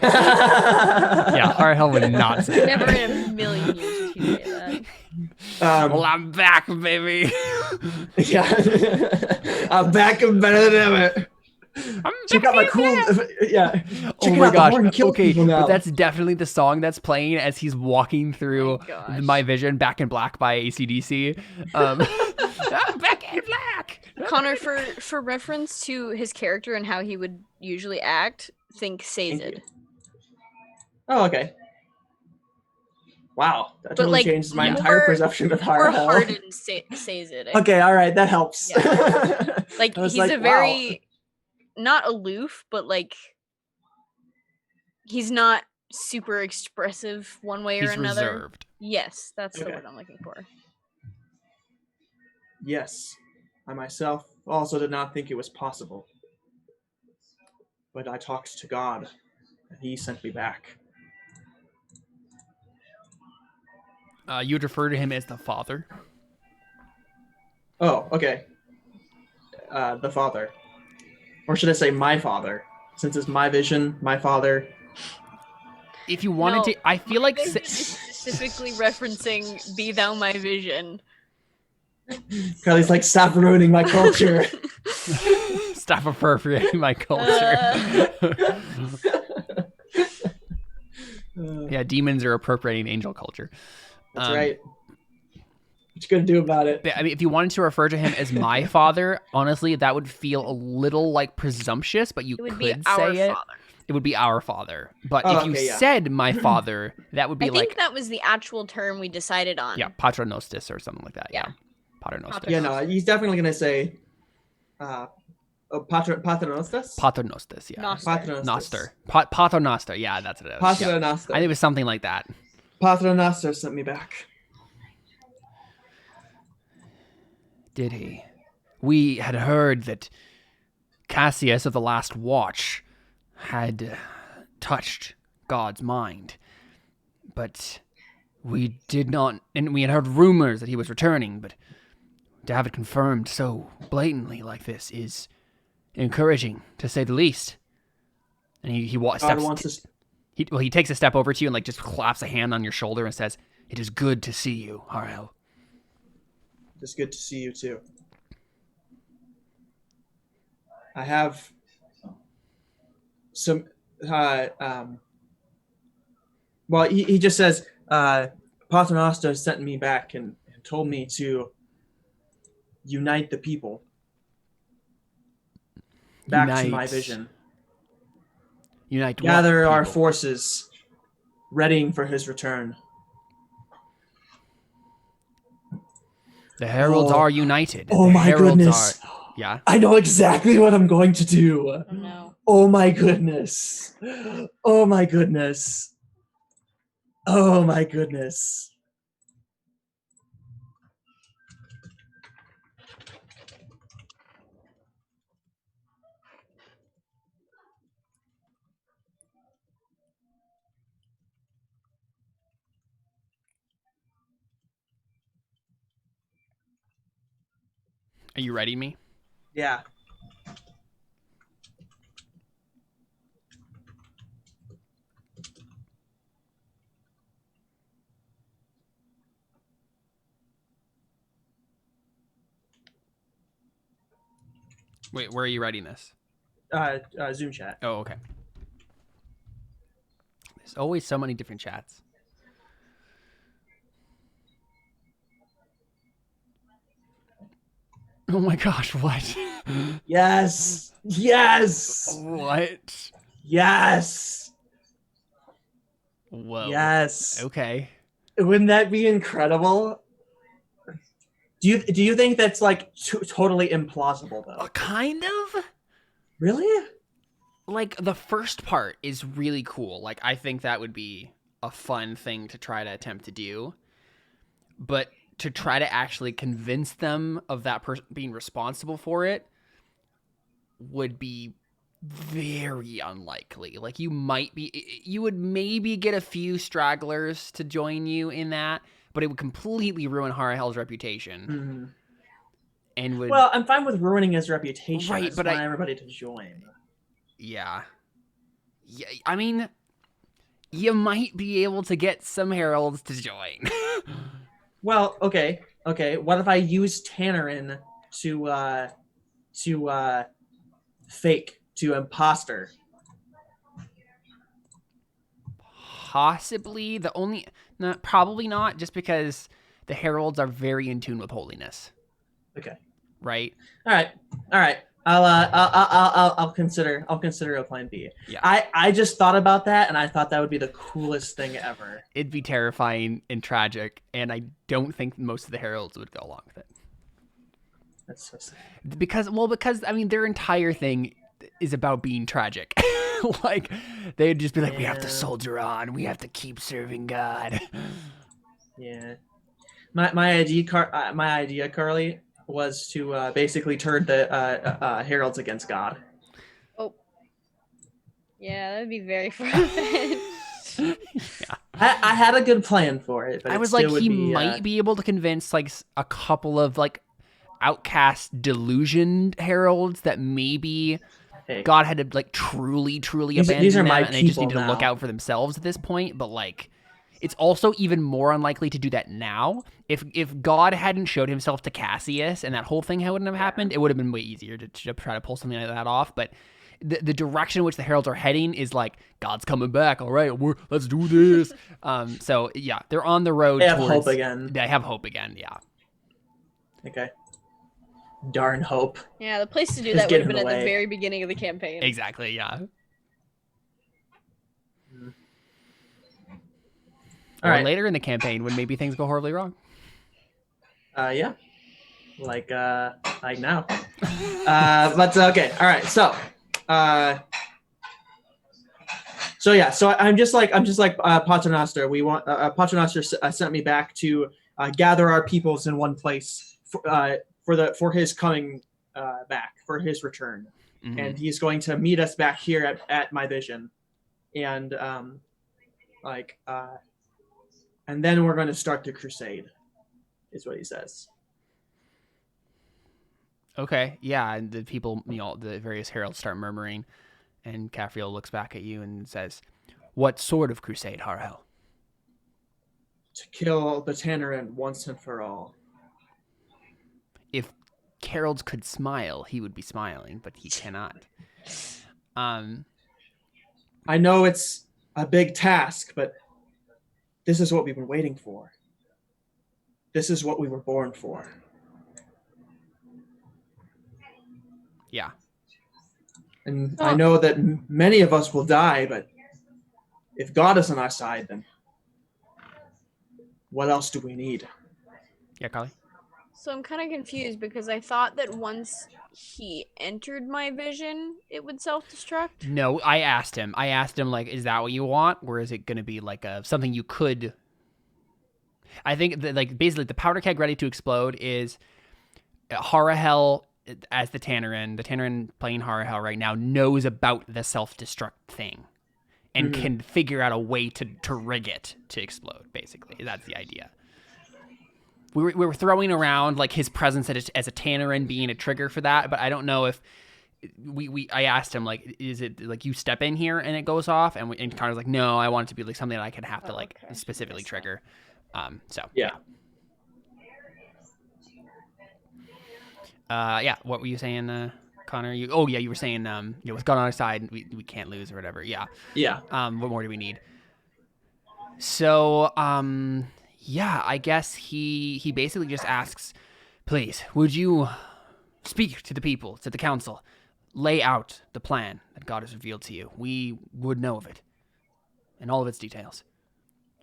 Yeah, Harahel would not say that. Never in a million years would he say that. Well, I'm back, baby. Yeah. I'm back and better than ever. Check out my cool. Yeah. Oh my gosh. Okay, but that's definitely the song that's playing as he's walking through My Vision, Back in Black by AC/DC. Back in Black. Connor, for reference to his character and how he would usually act, think Sazed. Oh, okay. Wow, that totally changes my entire perception of Harahel. Harahel. More hardened Sazed. Okay, all right, that helps. Yeah. Like he's like, a very not aloof, but like he's not super expressive one way or another. He's reserved. Yes, that's the word I'm looking for. Yes, I myself also did not think it was possible. But I talked to God, and he sent me back. You'd refer to him as the Father. Oh, okay. The Father. Or should I say my Father? Since it's my vision, my Father. If you wanted to, I feel like... Specifically referencing Be Thou My Vision. Carly's like, stop ruining my culture. Stop appropriating my culture. Yeah, demons are appropriating angel culture. That's right. What you gonna do about it? I mean, if you wanted to refer to him as my father, honestly, that would feel a little like presumptuous, but you could say it. Father. It would be our father. But if you said my father, that would be like... I think that was the actual term we decided on. Yeah, paternoster or something like that. Yeah. Paternoster. Yeah, no, he's definitely going to say paternostas? Paternostas, yeah. Noster. Paternoster, yeah, that's what it is. Paternoster. I think it was something like that. Paternoster sent me back. Did he? We had heard that Cassius of the Last Watch had touched God's mind, but we did not, and we had heard rumors that he was returning, but to have it confirmed so blatantly like this is encouraging, to say the least. And he takes a step over to you and like just claps a hand on your shoulder and says, "It is good to see you, Harahel." It's good to see you too. I have some well, he just says Paternoster sent me back and told me to unite the people back to my vision. Gather our forces, readying for his return. The heralds are united. Oh, my goodness. Yeah. I know exactly what I'm going to do. Oh, no. Oh my goodness. Oh my goodness. Oh my goodness. Are you ready, me? Yeah. Wait, where are you writing this? Zoom chat. Oh, okay. There's always so many different chats. Oh my gosh, what? Yes. Yes. What? Yes. Whoa. Yes. Okay. Wouldn't that be incredible? Do you think that's like totally implausible though? Kind of. Really? Like the first part is really cool. Like I think that would be a fun thing to try to attempt to do. But to try to actually convince them of that person being responsible for it would be very unlikely. Like you would maybe get a few stragglers to join you in that, but it would completely ruin Harahel's reputation. Mm-hmm. And would Well, I'm fine with ruining his reputation. Right, I just but want everybody to join. Yeah. I mean, you might be able to get some heralds to join. Well, okay. What if I use Tannerin to fake to imposter? Possibly probably not, just because the heralds are very in tune with holiness. Okay. Right. All right. I'll consider a plan B. Yeah. I just thought about that, and I thought that would be the coolest thing ever. It'd be terrifying and tragic, and I don't think most of the heralds would go along with it. That's so sad. Because I mean, their entire thing is about being tragic. Like they'd just be like, we have to soldier on, we have to keep serving God. Yeah. My idea, Carly, was to basically turn the heralds against God. Oh. Yeah, that'd be very far-fetched. Yeah. I had a good plan for it, but I was like, he might be able to convince like a couple of like outcast, delusioned heralds that maybe God had to like truly abandon these are them, my and they just people needed to look now. out for themselves at this point. But like, it's also even more unlikely to do that now. If God hadn't showed himself to Cassius and that whole thing wouldn't have happened, it would have been way easier to try to pull something like that off. But the direction in which the heralds are heading is like, God's coming back. All right, let's do this. So yeah, they're on the road. They have hope again. They have hope again. Yeah. Okay. Darn hope. Yeah, the place to do Just that would have get been in at the the way. very beginning of the campaign. Exactly. Yeah. All right. Later in the campaign, when maybe things go horribly wrong. Yeah. Like now. But okay. All right. So I'm just like Paternoster. We want Paternoster sent me back to gather our peoples in one place for his coming back, for his return. Mm-hmm. And he's going to meet us back here at my vision, and and then we're going to start the crusade, is what he says. Okay, yeah, and the people, the various heralds start murmuring, and Caphriel looks back at you and says, "What sort of crusade, Harahel?" To kill the Tannerin once and for all. If heralds could smile, he would be smiling, but he cannot. I know it's a big task, but this is what we've been waiting for. This is what we were born for. Yeah. And I know that many of us will die, but if God is on our side, then what else do we need? Yeah, Carly? So I'm kind of confused because I thought that once he entered my vision, it would self-destruct. No, I asked him, like, is that what you want? Or is it going to be like something you could... I think that, like, basically the powder keg ready to explode is Harahel as the Tannerin playing Harahel right now knows about the self-destruct thing and can figure out a way to rig it to explode, basically. That's the idea. We were throwing around like his presence as a Tannerin being a trigger for that, but I don't know if I asked him, like, is it like you step in here and it goes off? And Connor's like, no, I want it to be like something that I could have to like specifically trigger. Yeah. What were you saying, Connor? You were saying with God on our side, we can't lose or whatever. Yeah. What more do we need? So I guess he basically just asks, please, would you speak to the people, to the council, lay out the plan that God has revealed to you? We would know of it and all of its details.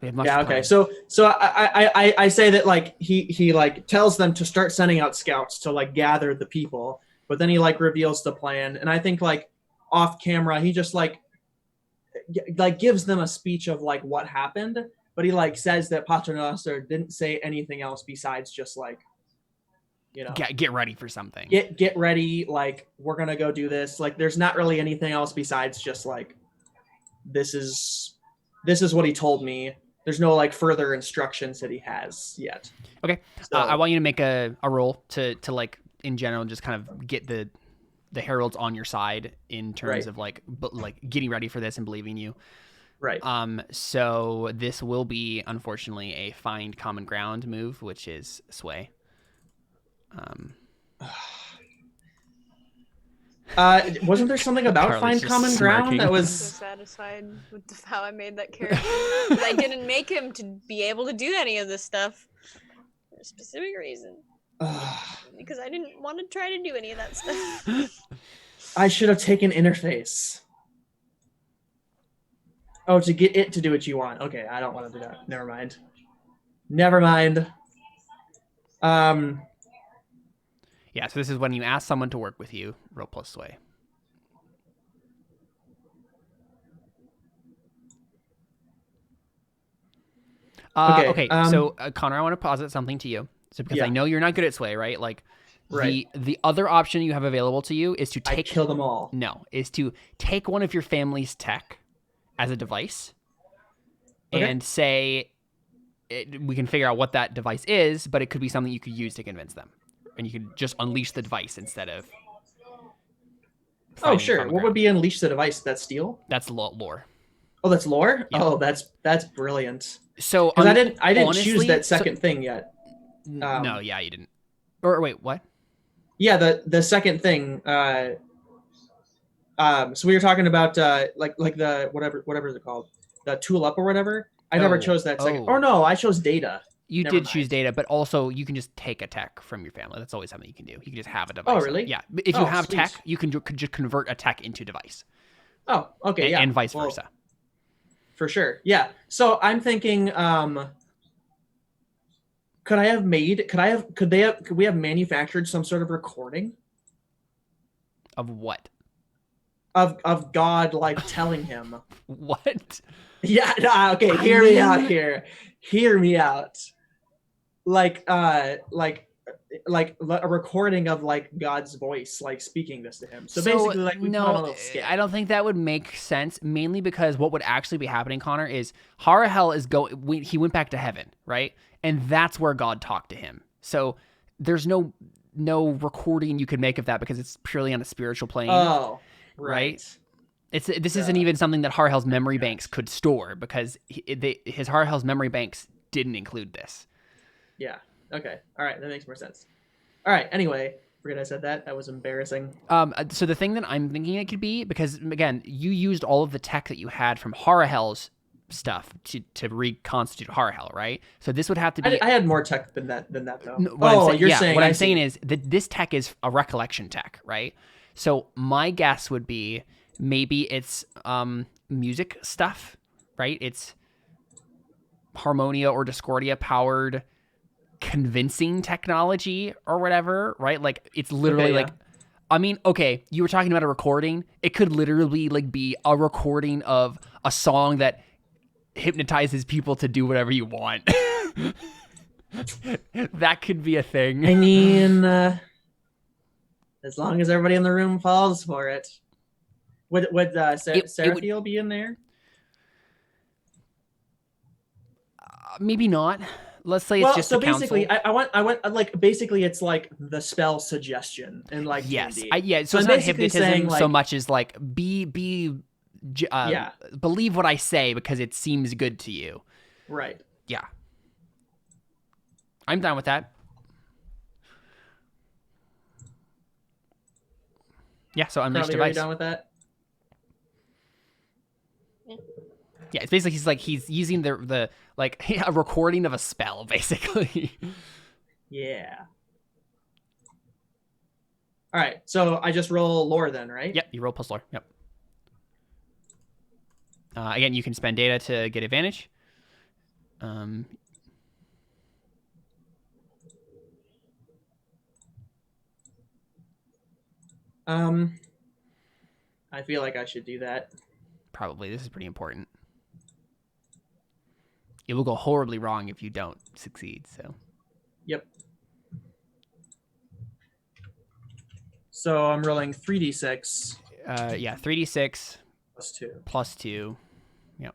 We have much Yeah. to Okay. plan. So I say that like he like tells them to start sending out scouts to like gather the people, but then he like reveals the plan, and I think like off camera he just like gives them a speech of like what happened, but he like says that Paternoster didn't say anything else besides just like, you know, Get ready for something. get ready, like we're gonna go do this. Like there's not really anything else besides just like this is what he told me. There's no like further instructions that he has yet. Okay. So, I want you to make a roll to like in general just kind of get the heralds on your side in terms of like getting ready for this and believing you. right. So this will be unfortunately a find common ground move, which is sway. Wasn't there something about Carly's find just common smirking. ground that So was satisfied with how I made that character. 'Cause I didn't make him to be able to do any of this stuff for a specific reason. Because I didn't want to try to do any of that stuff. I should have taken interface. Oh, to get it to do what you want. Okay, I don't want to do that. Never mind. Yeah, so this is when you ask someone to work with you, roll plus sway. Okay, so Connor, I want to posit something to you. So because I know you're not good at sway, right? Like Right. the other option you have available to you is to I kill them all. No, is to take one of your family's tech as a device Okay. and say we can figure out what that device is, but it could be something you could use to convince them. And you could just unleash the device instead of Oh, finding sure. common What ground. would be unleash the device? That's steal? That's lore. Oh, that's lore? Yeah. Oh, that's brilliant. So Because I didn't honestly, choose that second thing yet. No, yeah, you didn't. Or wait, what? Yeah, the second thing. So we were talking about like the whatever is it called, the tool up or whatever. I never chose that second. Oh. Or no, I chose data. You Never did choose mind. data, but also you can just take a tech from your family. That's always something you can do. You can just have a device. Oh, really? Yeah. If you Oh, have sweet. tech, you can just convert a tech into device. Oh, okay, yeah, And vice Well, versa. for sure. Yeah. So I'm thinking, could we have manufactured some sort of recording Of what? of God like telling him? What? Yeah. Okay. Hear me out here. Hear me out. Like a recording of like God's voice, like speaking this to him. So basically, like we put on a little skit. I don't think that would make sense. Mainly because what would actually be happening, Connor, is Harahel he went back to heaven, right? And that's where God talked to him. So there's no recording you could make of that because it's purely on a spiritual plane. Oh, right. This isn't even something that Harahel's memory banks could store because his Harahel's memory banks didn't include this. Yeah. Okay. All right. That makes more sense. All right. Anyway, forget I said that. That was embarrassing. So the thing that I'm thinking it could be, because again, you used all of the tech that you had from Harahel's stuff to reconstitute Harahel, right? So this would have to be. I had more tech than that though. No, What I'm saying is that this tech is a recollection tech, right? So my guess would be maybe it's music stuff, right? It's Harmonia or Discordia powered convincing technology or whatever, right? Like it's literally Okay, yeah. like, I mean, okay, you were talking about a recording. It could literally like be a recording of a song that hypnotizes people to do whatever you want. That could be a thing. I mean, as long as everybody in the room falls for it. Would Seraphiel be in there? Maybe not. Let's say it's just so the council. basically, I want like basically it's like the spell suggestion and like yes, D&D. So it's I'm not basically hypnotism saying, like, so much as like believe what I say because it seems good to you. Right. Yeah, I'm down with that. Yeah, so unleash Probably already device. done with that. Yeah, it's basically he's using the like a recording of a spell, basically. Yeah. All right, so I just roll lore then, right? Yep, you roll plus lore. Yep. Again, you can spend data to get advantage. I feel like I should do that. Probably. This is pretty important. It will go horribly wrong if you don't succeed, so. Yep. So I'm rolling 3d6. Yeah, 3d6 +2. plus 2. Yep.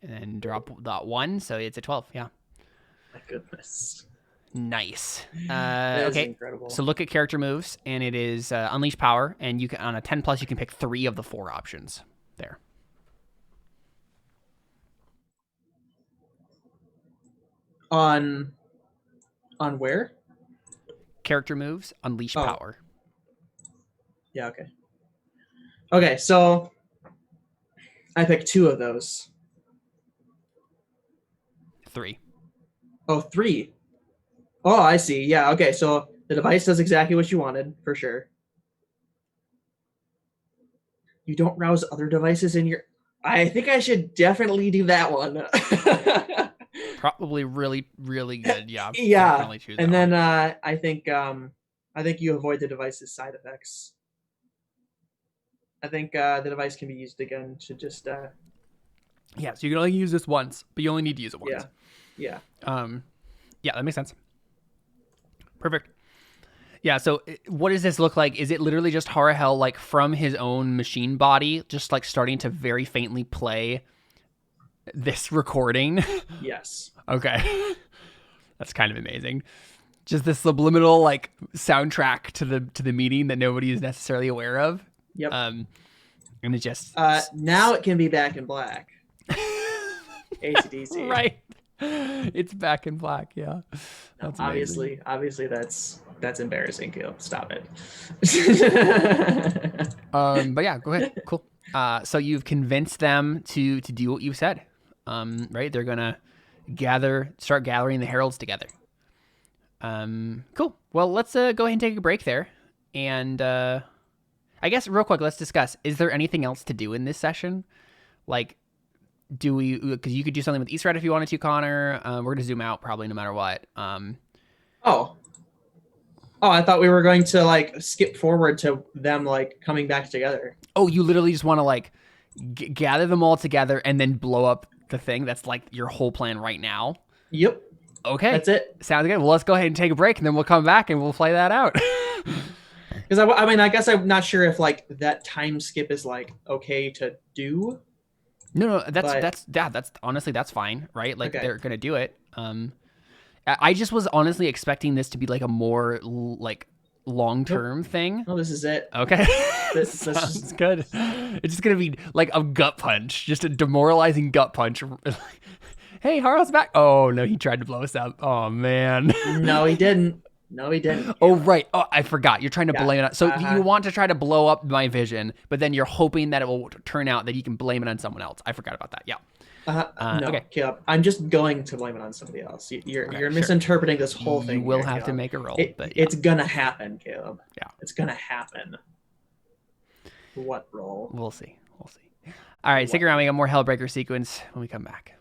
And then drop that 1, so it's a 12. Yeah. My goodness. Nice. That is Okay. incredible. So look at character moves, and it is Unleash Power, and you can on a 10 plus you can pick 3 of the 4 options there. On where? Character moves, Unleash Power. Yeah, okay. Okay, so I picked 2 of those. 3. Oh, 3. Oh, I see. Yeah, okay. So the device does exactly what you wanted, for sure. You don't rouse other devices in your... I think I should definitely do that one. Probably really, really good. Yeah. Yeah. Definitely choose that And then one. I think you avoid the device's side effects. I think the device can be used again to just Yeah, so you can only use this once, but you only need to use it once. Yeah. Yeah, that makes sense. Perfect. Yeah, so what does this look like? Is it literally just Harahel, like, from his own machine body, just, like, starting to very faintly play this recording? Yes. Okay. That's kind of amazing. Just this subliminal, like, soundtrack to the meeting that nobody is necessarily aware of. Yep. And it just... now it can be back in black. AC/DC. Right. It's back in black, yeah. That's obviously that's embarrassing, Caleb. Stop it. But yeah, go ahead. Cool. So you've convinced them to do what you said. Right? They're gonna start gathering the heralds together. Cool. Well, let's go ahead and take a break there. And I guess real quick, let's discuss, is there anything else to do in this session? Like, do we, because you could do something with Eastred if you wanted to, Connor. We're gonna zoom out probably no matter what. Oh, I thought we were going to like skip forward to them like coming back together. Oh, you literally just want to like gather them all together and then blow up the thing? That's like your whole plan right now? Yep. Okay. That's it. Sounds good. Well, let's go ahead and take a break, and then we'll come back and we'll play that out. Because I mean, I guess I'm not sure if like that time skip is like okay to do. No, that's honestly, that's fine, right? Like, they're gonna do it. I just was honestly expecting this to be like a more like long-term thing. Oh, this is it. Okay. This Sounds good. It's just gonna be like a gut punch, just a demoralizing gut punch. Hey, Harlow's back. Oh no, he tried to blow us up. Oh man. No, he didn't. Oh right. Oh, I forgot. You're trying to blame it on. So you want to try to blow up my vision, but then you're hoping that it will turn out that you can blame it on someone else. I forgot about that. Yeah. No, okay. Caleb, I'm just going to blame it on somebody else. You're misinterpreting this whole thing. You will here, have Caleb. to make a roll. But It's gonna happen, Caleb. Yeah. It's gonna happen. What roll? We'll see. All right, stick around. We got more Hellbreaker Sequence when we come back.